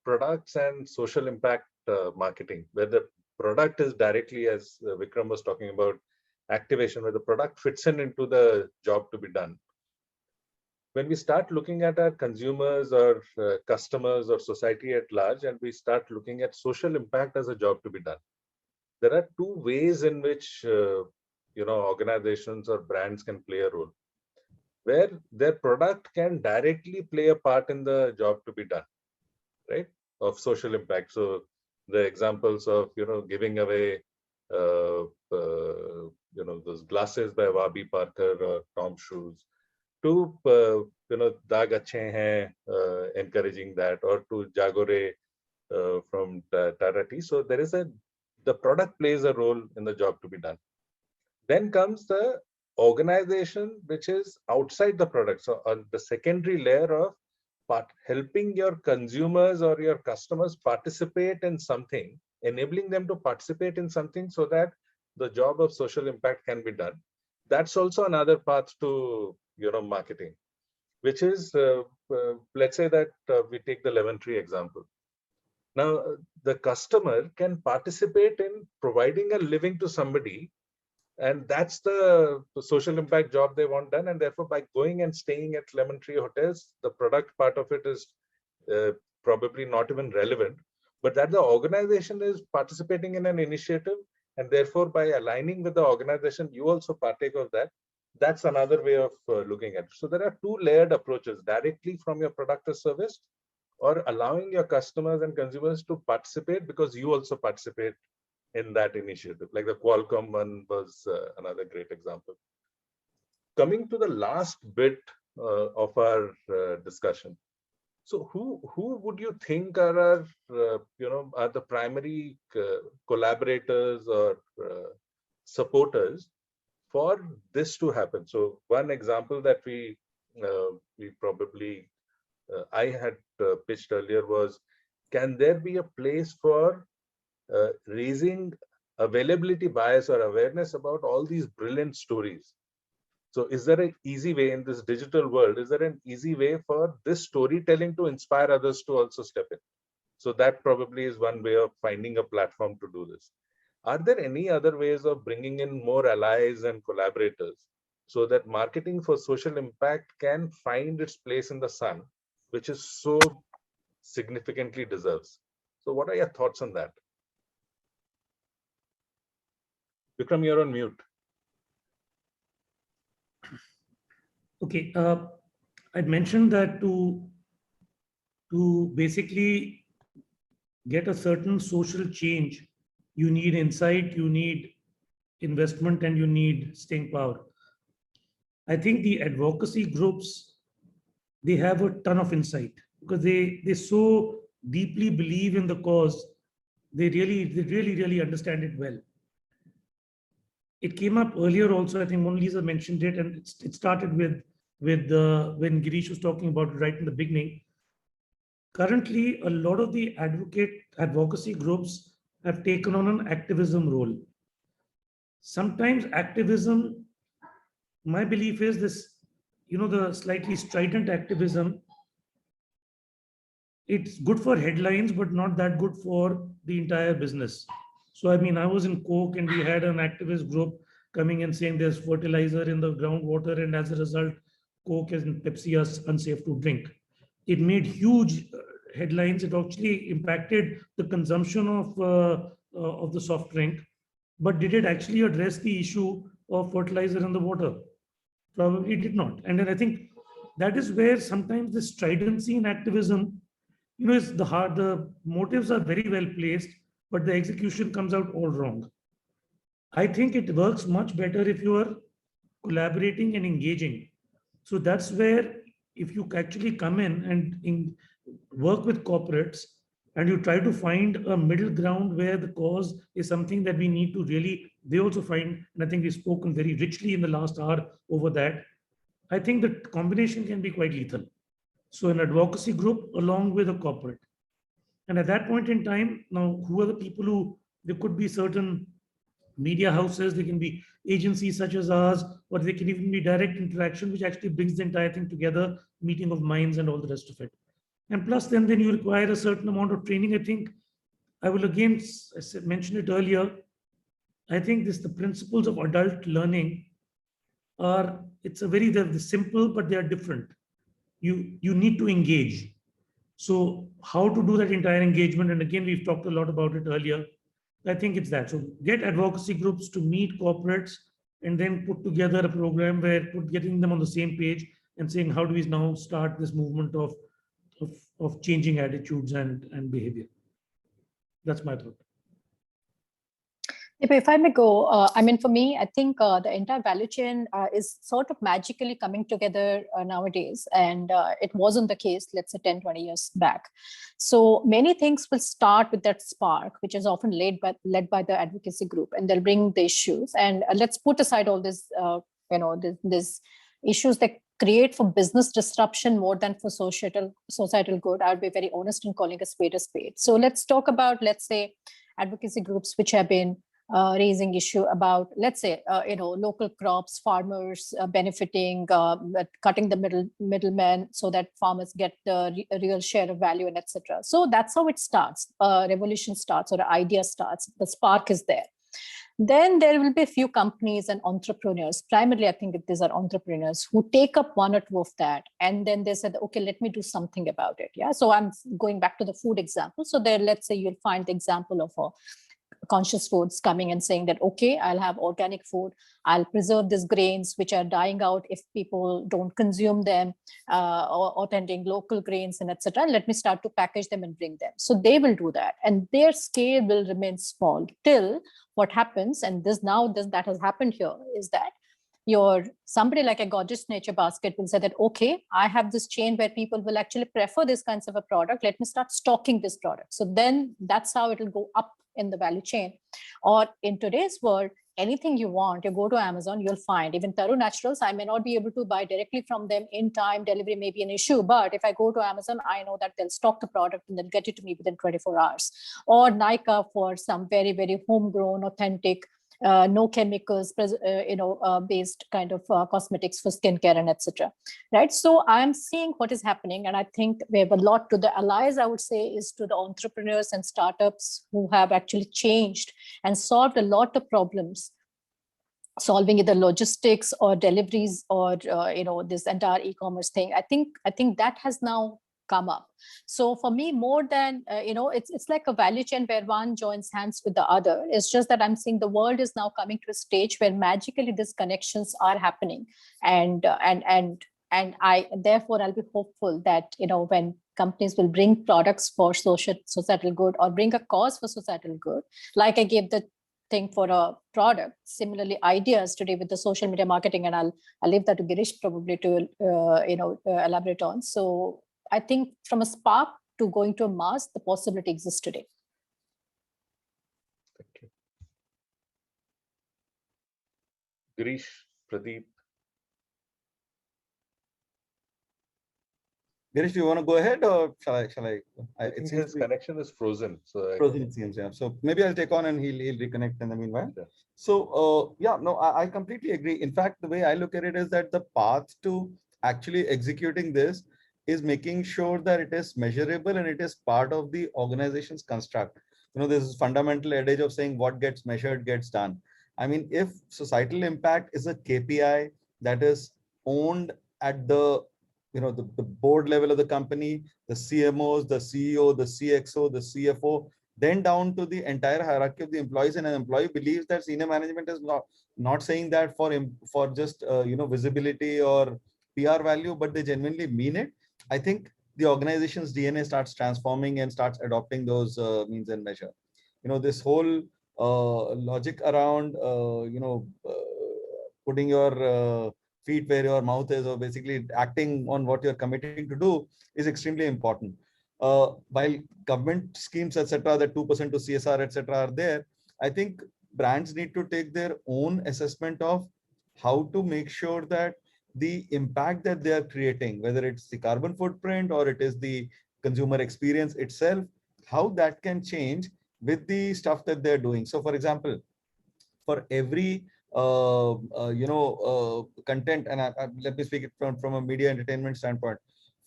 products and social impact marketing, where the product is directly, as Vikram was talking about, activation, where the product fits into the job to be done. When we start looking at our consumers or customers or society at large, and we start looking at social impact as a job to be done, there are two ways in which organizations or brands can play a role, where their product can directly play a part in the job to be done, right, of social impact. So the examples of giving away those glasses by Warby Parker or Tom shoes, to Daag Achhe Hain, encouraging that, or to Jagore from Tata Tea. So the product plays a role in the job to be done. Then comes the organization which is outside the product. So on the secondary layer of helping your consumers or your customers participate in something, enabling them to participate in something so that the job of social impact can be done. That's also another path to, marketing, which is, let's say that we take the Lemon Tree example. Now, the customer can participate in providing a living to somebody, and that's the social impact job they want done. And therefore, by going and staying at Lemon Tree hotels, the product part of it is probably not even relevant, but that the organization is participating in an initiative, and therefore by aligning with the organization, you also partake of that. That's another way of looking at it. So there are two layered approaches: directly from your product or service, or allowing your customers and consumers to participate because you also participate in that initiative. Like the Qualcomm one was another great example. Coming to the last bit of our discussion. So who would you think are our, are the primary collaborators or supporters for this to happen? So one example that we probably, I had pitched earlier was, can there be a place for raising availability bias or awareness about all these brilliant stories? So is there an easy way in this digital world? Is there an easy way for this storytelling to inspire others to also step in? So that probably is one way of finding a platform to do this. Are there any other ways of bringing in more allies and collaborators so that marketing for social impact can find its place in the sun, which is so significantly deserves? So what are your thoughts on that? Vikram, you're on mute. Okay, I'd mentioned that to basically get a certain social change, you need insight, you need investment, and you need staying power. I think the advocacy groups, they have a ton of insight because they so deeply believe in the cause. They really understand it well. It came up earlier also. I think Mona Lisa mentioned it, and it started with when Girish was talking about it right in the beginning. Currently, a lot of the advocacy groups have taken on an activism role. Sometimes activism, my belief is this, the slightly strident activism, it's good for headlines, but not that good for the entire business. So, I mean, I was in Coke and we had an activist group coming and saying there's fertilizer in the groundwater, and as a result, Coke and Pepsi are unsafe to drink. It made huge headlines. It actually impacted the consumption of the soft drink. But did it actually address the issue of fertilizer in the water? Probably did not. And then I think that is where sometimes the stridency in activism, is the motives are very well placed, but the execution comes out all wrong. I think it works much better if you are collaborating and engaging. So that's where, if you actually come in and work with corporates and you try to find a middle ground where the cause is something that we need to really, they also find, and I think we've spoken very richly in the last hour over that, I think the combination can be quite lethal. So an advocacy group along with a corporate. And at that point in time, now, who are the people who, there could be certain media houses, they can be agencies such as ours, or they can even be direct interaction, which actually brings the entire thing together, meeting of minds and all the rest of it. And plus then you require a certain amount of training. I think I will again mention it earlier. I think the principles of adult learning are, they're simple, but they are different. You need to engage. So how to do that entire engagement? And again, we've talked a lot about it earlier. I think it's that. So get advocacy groups to meet corporates and then put together a program where getting them on the same page and saying, how do we now start this movement of changing attitudes and behavior? That's my thought. If I may go, I mean, for me, I think the entire value chain is sort of magically coming together nowadays. And it wasn't the case, let's say 10, 20 years back. So many things will start with that spark, which is often led by the advocacy group, and they'll bring the issues. And let's put aside all this this issues that create for business disruption more than for societal good. I'll be very honest in calling a spade a spade. So let's talk about, let's say, advocacy groups which have been raising issue about, let's say, local crops, farmers benefiting, cutting the middlemen so that farmers get the real share of value, and etc. So that's how it starts. Revolution starts, or an idea starts. The spark is there. Then there will be a few companies and entrepreneurs. Primarily, I think these are entrepreneurs who take up one or two of that, and then they said, okay, let me do something about it. Yeah. So I'm going back to the food example. So there, let's say you'll find the example of a Conscious Foods coming and saying that, okay, I'll have organic food. I'll preserve these grains which are dying out if people don't consume them, or authentic local grains and etc. Let me start to package them and bring them. So they will do that, and their scale will remain small till what happens. And that has happened here is that somebody like a Gorgeous Nature Basket will say that, okay, I have this chain where people will actually prefer this kinds of a product. Let me start stocking this product. So then that's how it will go up in the value chain. Or in today's world, anything you want, you go to Amazon, you'll find. Even Taru Naturals, I may not be able to buy directly from them in time. Delivery may be an issue, but if I go to Amazon, I know that they'll stock the product and then get it to me within 24 hours. Or Nykaa for some very, very homegrown, authentic, no chemicals, based kind of cosmetics for skincare and etc. Right. So I'm seeing what is happening, and I think we have a lot to the allies. I would say is to the entrepreneurs and startups who have actually changed and solved a lot of problems, solving either logistics or deliveries or this entire e-commerce thing. I think that has now come up. So for me, more than it's like a value chain where one joins hands with the other. It's just that I'm seeing the world is now coming to a stage where magically these connections are happening, and I therefore I'll be hopeful that when companies will bring products for societal good, or bring a cause for societal good, like I gave the thing for a product. Similarly, ideas today with the social media marketing, and I'll leave that to Girish probably to elaborate on. So I think from a spark to going to a mass, the possibility exists today. Thank you. Girish, Pradeep. Girish, do you want to go ahead, or shall I? I think his connection is frozen. So frozen, it seems, yeah. So maybe I'll take on and he'll reconnect in the meanwhile. Yeah. So I completely agree. In fact, the way I look at it is that the path to actually executing this is making sure that it is measurable and it is part of the organization's construct. This is fundamental adage of saying what gets measured gets done. I mean, if societal impact is a KPI that is owned at the board level of the company, the CMOs, the CEO, the CXO, the CFO, then down to the entire hierarchy of the employees, and an employee believes that senior management is not saying that for just visibility or PR value, but they genuinely mean it. I think the organization's DNA starts transforming and starts adopting those means and measure. This whole logic around putting your feet where your mouth is, or basically acting on what you're committing to do, is extremely important. While government schemes, etc., that 2% to CSR, etc., are there, I think brands need to take their own assessment of how to make sure that the impact that they are creating, whether it's the carbon footprint or it is the consumer experience itself, how that can change with the stuff that they're doing. So, for example, for every content, and let me speak it from a media entertainment standpoint.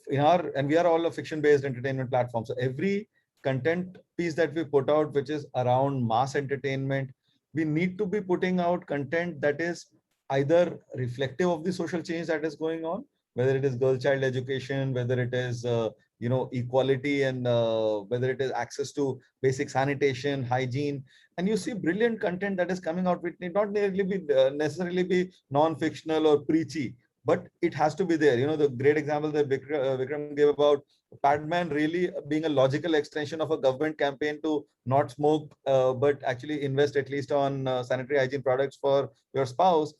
We are all a fiction-based entertainment platform. So every content piece that we put out, which is around mass entertainment, we need to be putting out content that is either reflective of the social change that is going on, whether it is girl-child education, whether it is equality, and whether it is access to basic sanitation, hygiene. And you see brilliant content that is coming out, which need not necessarily be non-fictional or preachy, but it has to be there. The great example that Vikram gave about Padman really being a logical extension of a government campaign to not smoke, but actually invest at least on sanitary hygiene products for your spouse,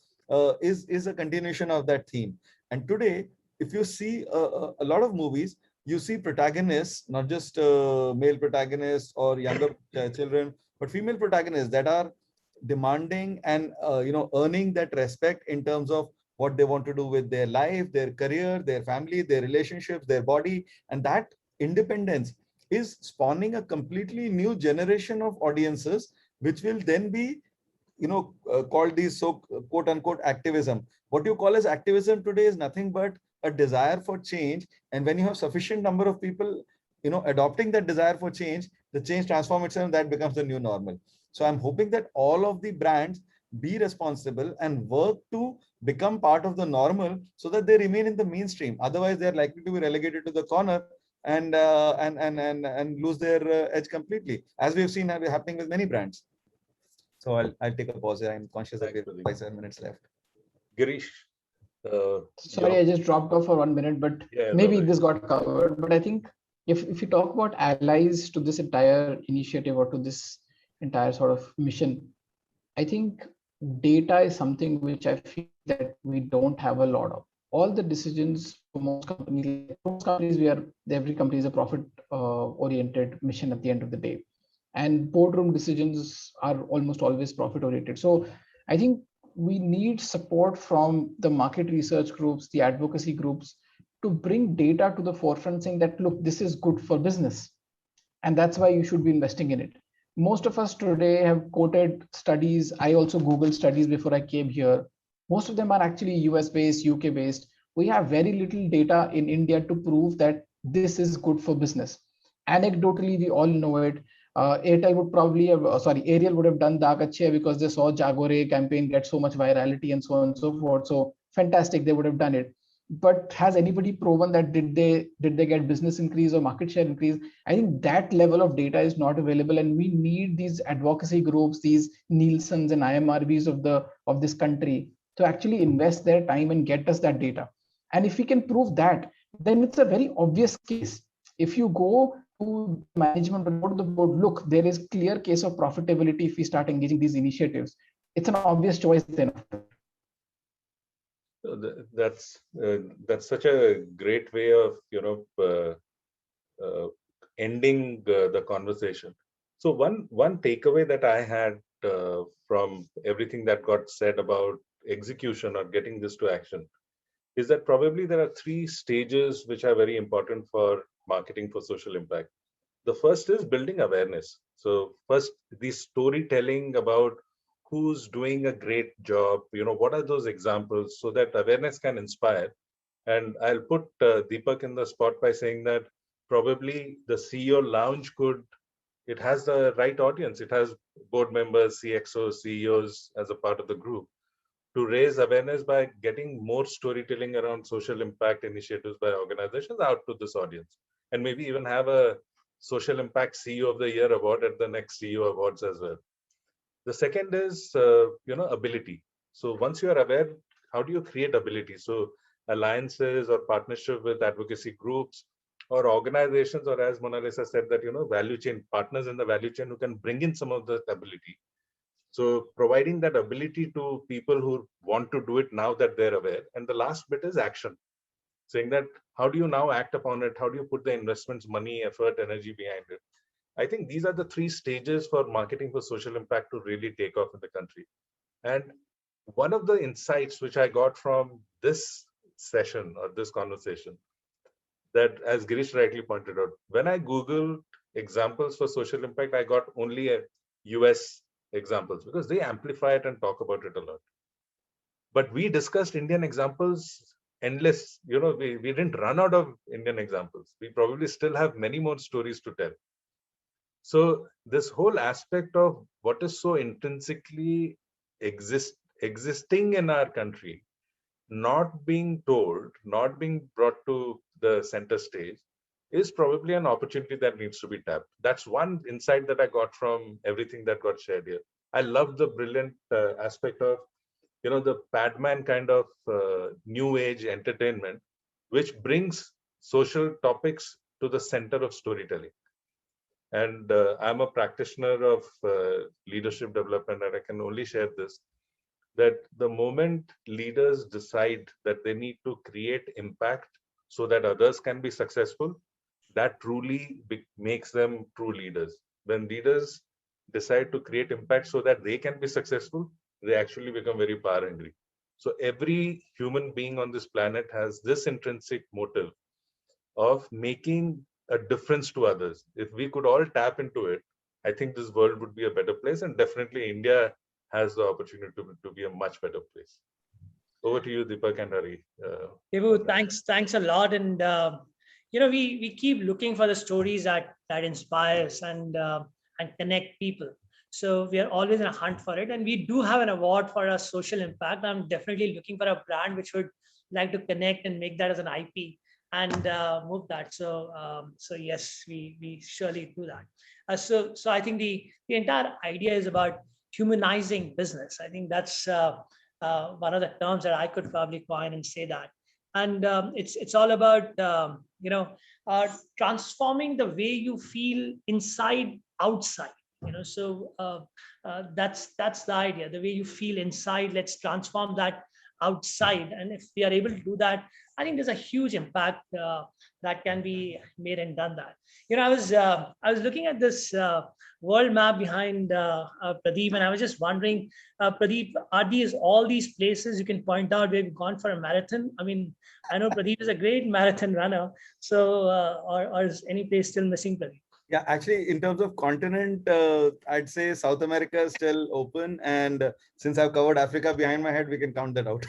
is a continuation of that theme. And today, if you see a lot of movies, you see protagonists, not just male protagonists or younger children, but female protagonists that are demanding and earning that respect in terms of what they want to do with their life, their career, their family, their relationships, their body. And that independence is spawning a completely new generation of audiences, which will then be called these quote unquote activism. What you call as activism today is nothing but a desire for change. And when you have sufficient number of people adopting that desire for change, the change transforms itself, and that becomes the new normal. So I'm hoping that all of the brands be responsible and work to become part of the normal, so that they remain in the mainstream. Otherwise they're likely to be relegated to the corner and lose their edge completely, as we've seen happening with many brands. So I'll take a pause here. I'm conscious that we have 5-7 minutes left. Girish, Sorry, I just dropped off for 1 minute, but yeah, maybe no, this got covered. But I think if you talk about allies to this entire initiative or to this entire sort of mission, I think data is something which I feel that we don't have a lot of. All the decisions for most companies, every company is a profit oriented mission at the end of the day. And boardroom decisions are almost always profit oriented. So I think we need support from the market research groups, the advocacy groups, to bring data to the forefront, saying that, look, this is good for business. And that's why you should be investing in it. Most of us today have quoted studies. I also Googled studies before I came here. Most of them are actually US based, UK based. We have very little data in India to prove that this is good for business. Anecdotally, we all know it. Airtel would probably have, Ariel would have done Daag Achhe because they saw Jagore campaign get so much virality and so on and so forth. So fantastic, they would have done it. But has anybody proven that did they get business increase or market share increase? I think that level of data is not available, and we need these advocacy groups, these Nielsen's and IMRBs of this country to actually invest their time and get us that data. And if we can prove that, then it's a very obvious case. If you go to management or go to the board, look, there is clear case of profitability if we start engaging these initiatives. It's an obvious choice then. that's such a great way of ending the conversation. So one takeaway that I had from everything that got said about execution or getting this to action is that probably there are 3 stages which are very important for marketing for social impact. The first is building awareness. So first, the storytelling about who's doing a great job, what are those examples, so that awareness can inspire. And I'll put Deepak in the spot by saying that probably the CEO lounge it has the right audience. It has board members, CXOs, CEOs as a part of the group, to raise awareness by getting more storytelling around social impact initiatives by organizations out to this audience. And maybe even have a Social Impact CEO of the Year award at the next CEO Awards as well. The second is, ability. So once you are aware, how do you create ability? So alliances or partnership with advocacy groups or organizations, or as Mona Lisa said, that, value chain partners in the value chain who can bring in some of the ability. So providing that ability to people who want to do it now that they're aware. And the last bit is action. Saying that, how do you now act upon it? How do you put the investments, money, effort, energy behind it? I think these are the 3 stages for marketing for social impact to really take off in the country. And one of the insights which I got from this session or this conversation, that as Girish rightly pointed out, when I Googled examples for social impact, I got only a US examples because they amplify it and talk about it a lot. But we discussed Indian examples endless. We didn't run out of Indian examples. We probably still have many more stories to tell. So this whole aspect of what is so intrinsically existing in our country, not being told, not being brought to the center stage, is probably an opportunity that needs to be tapped. That's one insight that I got from everything that got shared here. I love the brilliant aspect of, the Padman kind of new age entertainment, which brings social topics to the center of storytelling. And I'm a practitioner of leadership development, and I can only share this, that the moment leaders decide that they need to create impact so that others can be successful, that truly makes them true leaders. When leaders decide to create impact so that they can be successful, they actually become very power hungry. So every human being on this planet has this intrinsic motive of making a difference to others. If we could all tap into it, I think this world would be a better place, and definitely India has the opportunity to be a much better place. Over to you, Deepak and Hari. Debu, thanks a lot. And we keep looking for the stories that inspires and connect people. So we are always in a hunt for it, and we do have an award for our social impact. I'm definitely looking for a brand which would like to connect and make that as an IP and move that. So yes, we surely do that. So I think the entire idea is about humanizing business. I think that's one of the terms that I could probably coin and say that. And it's all about transforming the way you feel inside outside. That's the idea. The way you feel inside, let's transform that outside. And if we are able to do that, I think there's a huge impact that can be made and done that. I was looking at this world map behind Pradeep, and I was just wondering, Pradeep, are these all these places you can point out where you've gone for a marathon? I mean, I know Pradeep is a great marathon runner, so or is any place still missing, Pradeep? Yeah, actually, in terms of continent, I'd say South America is still open. And since I've covered Africa behind my head, we can count that out.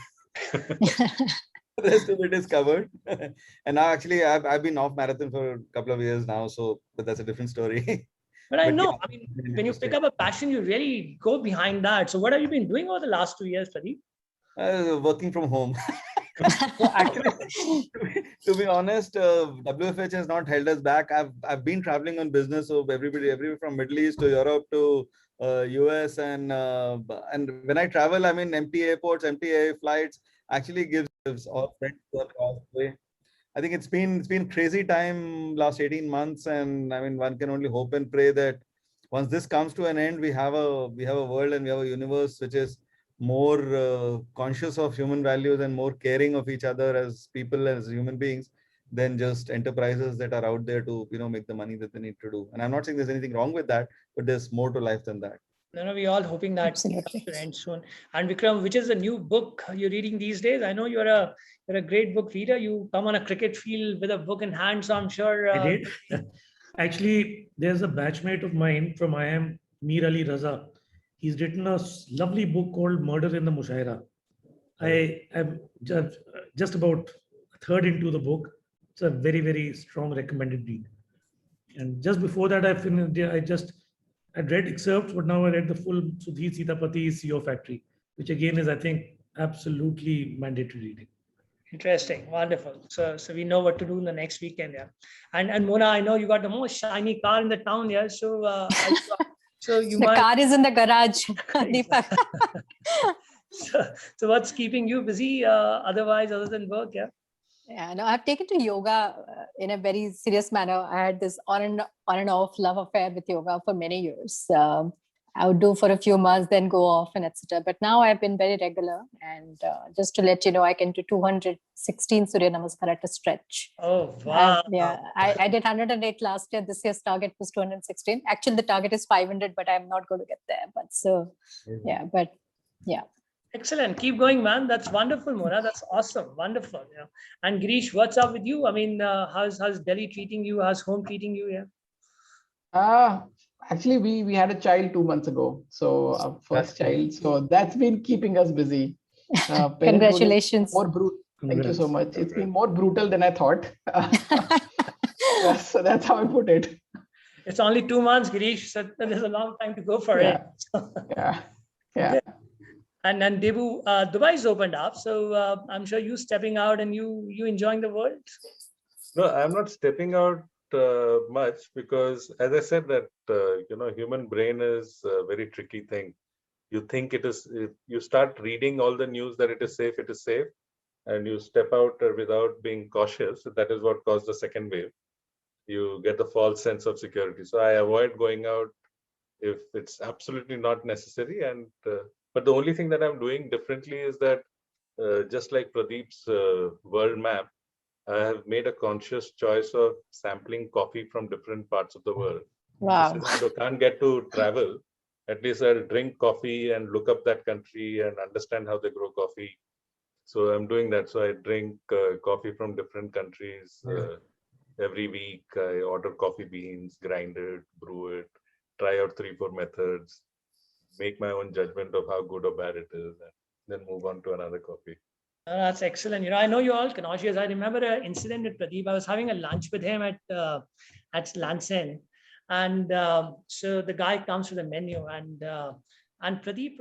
The rest of it is covered. And now actually I've been off marathon for a couple of years now, but that's a different story. But I know, yeah, I mean, when you pick up a passion, you really go behind that. So what have you been doing over the last 2 years, Pradeep? Working from home. So actually, to be honest, WFH has not held us back. I've been traveling on business, so everywhere from Middle East to Europe to US, and when I travel, I mean, empty airports, empty air flights actually gives all friends who are across the way. I think it's been crazy time last 18 months, and I mean, one can only hope and pray that once this comes to an end, we have a world and we have a universe which is more conscious of human values and more caring of each other as people, as human beings, than just enterprises that are out there to make the money that they need to do. And I'm not saying there's anything wrong with that, but there's more to life than that. No, we're all hoping that Absolutely. to end soon. And Vikram, which is the new book you're reading these days? I know you're a great book reader. You come on a cricket field with a book in hand, so I'm sure. I did. Actually, there's a batchmate of mine from IIM, Mir Ali Raza. He's written a lovely book called Murder in the Mushaira. I am just about a third into the book. It's a very, very strong recommended read. And just before that, I'd read excerpts, but now I read the full Sudhir Sitapathi's CEO Factory, which again is, I think, absolutely mandatory reading. Interesting, wonderful. So we know what to do in the next weekend, yeah. And Mona, I know you got the most shiny car in the town, yeah. So you The might. car is in the garage, Deepak. So what's keeping you busy otherwise, other than work, yeah? Yeah, no, I've taken to yoga in a very serious manner. I had this on and off love affair with yoga for many years. I would do for a few months, then go off and etc. But now I've been very regular. And just to let you know, I can do 216 Surya Namaskar at a stretch. Oh, wow. I did 108 last year. This year's target was 216. Actually, the target is 500, but I'm not going to get there. But yeah. Excellent. Keep going, man. That's wonderful, Mona. That's awesome. Wonderful. Yeah. And Girish, what's up with you? I mean, how's Delhi treating you? How's home treating you? Yeah. Actually, we had a child 2 months ago. So our first child. So that's been keeping us busy. Congratulations. More brutal. Thank you so much. It's been more brutal than I thought. So that's how I put it. It's only 2 months, Girish. So there's a long time to go for it. Yeah. Okay. And then Debu, Dubai's opened up, so I'm sure you stepping out and you enjoying the world. No, I'm not stepping out much because, as I said, that human brain is a very tricky thing. You think it is. You start reading all the news that it is safe, and you step out without being cautious. That is what caused the second wave. You get a false sense of security. So I avoid going out if it's absolutely not necessary. And but the only thing that I'm doing differently is that just like Pradeep's world map, I have made a conscious choice of sampling coffee from different parts of the world. Wow. Since I can't get to travel, at least I'll drink coffee and look up that country and understand how they grow coffee. So I'm doing that. So I drink coffee from different countries every week. I order coffee beans, grind it, brew it, try out 3, 4 methods, make my own judgment of how good or bad it is, and then move on to another coffee. That's excellent. I know you're all connoisseurs. I remember an incident with Pradeep. I was having a lunch with him at Lansen, and so the guy comes with a menu, and Pradeep.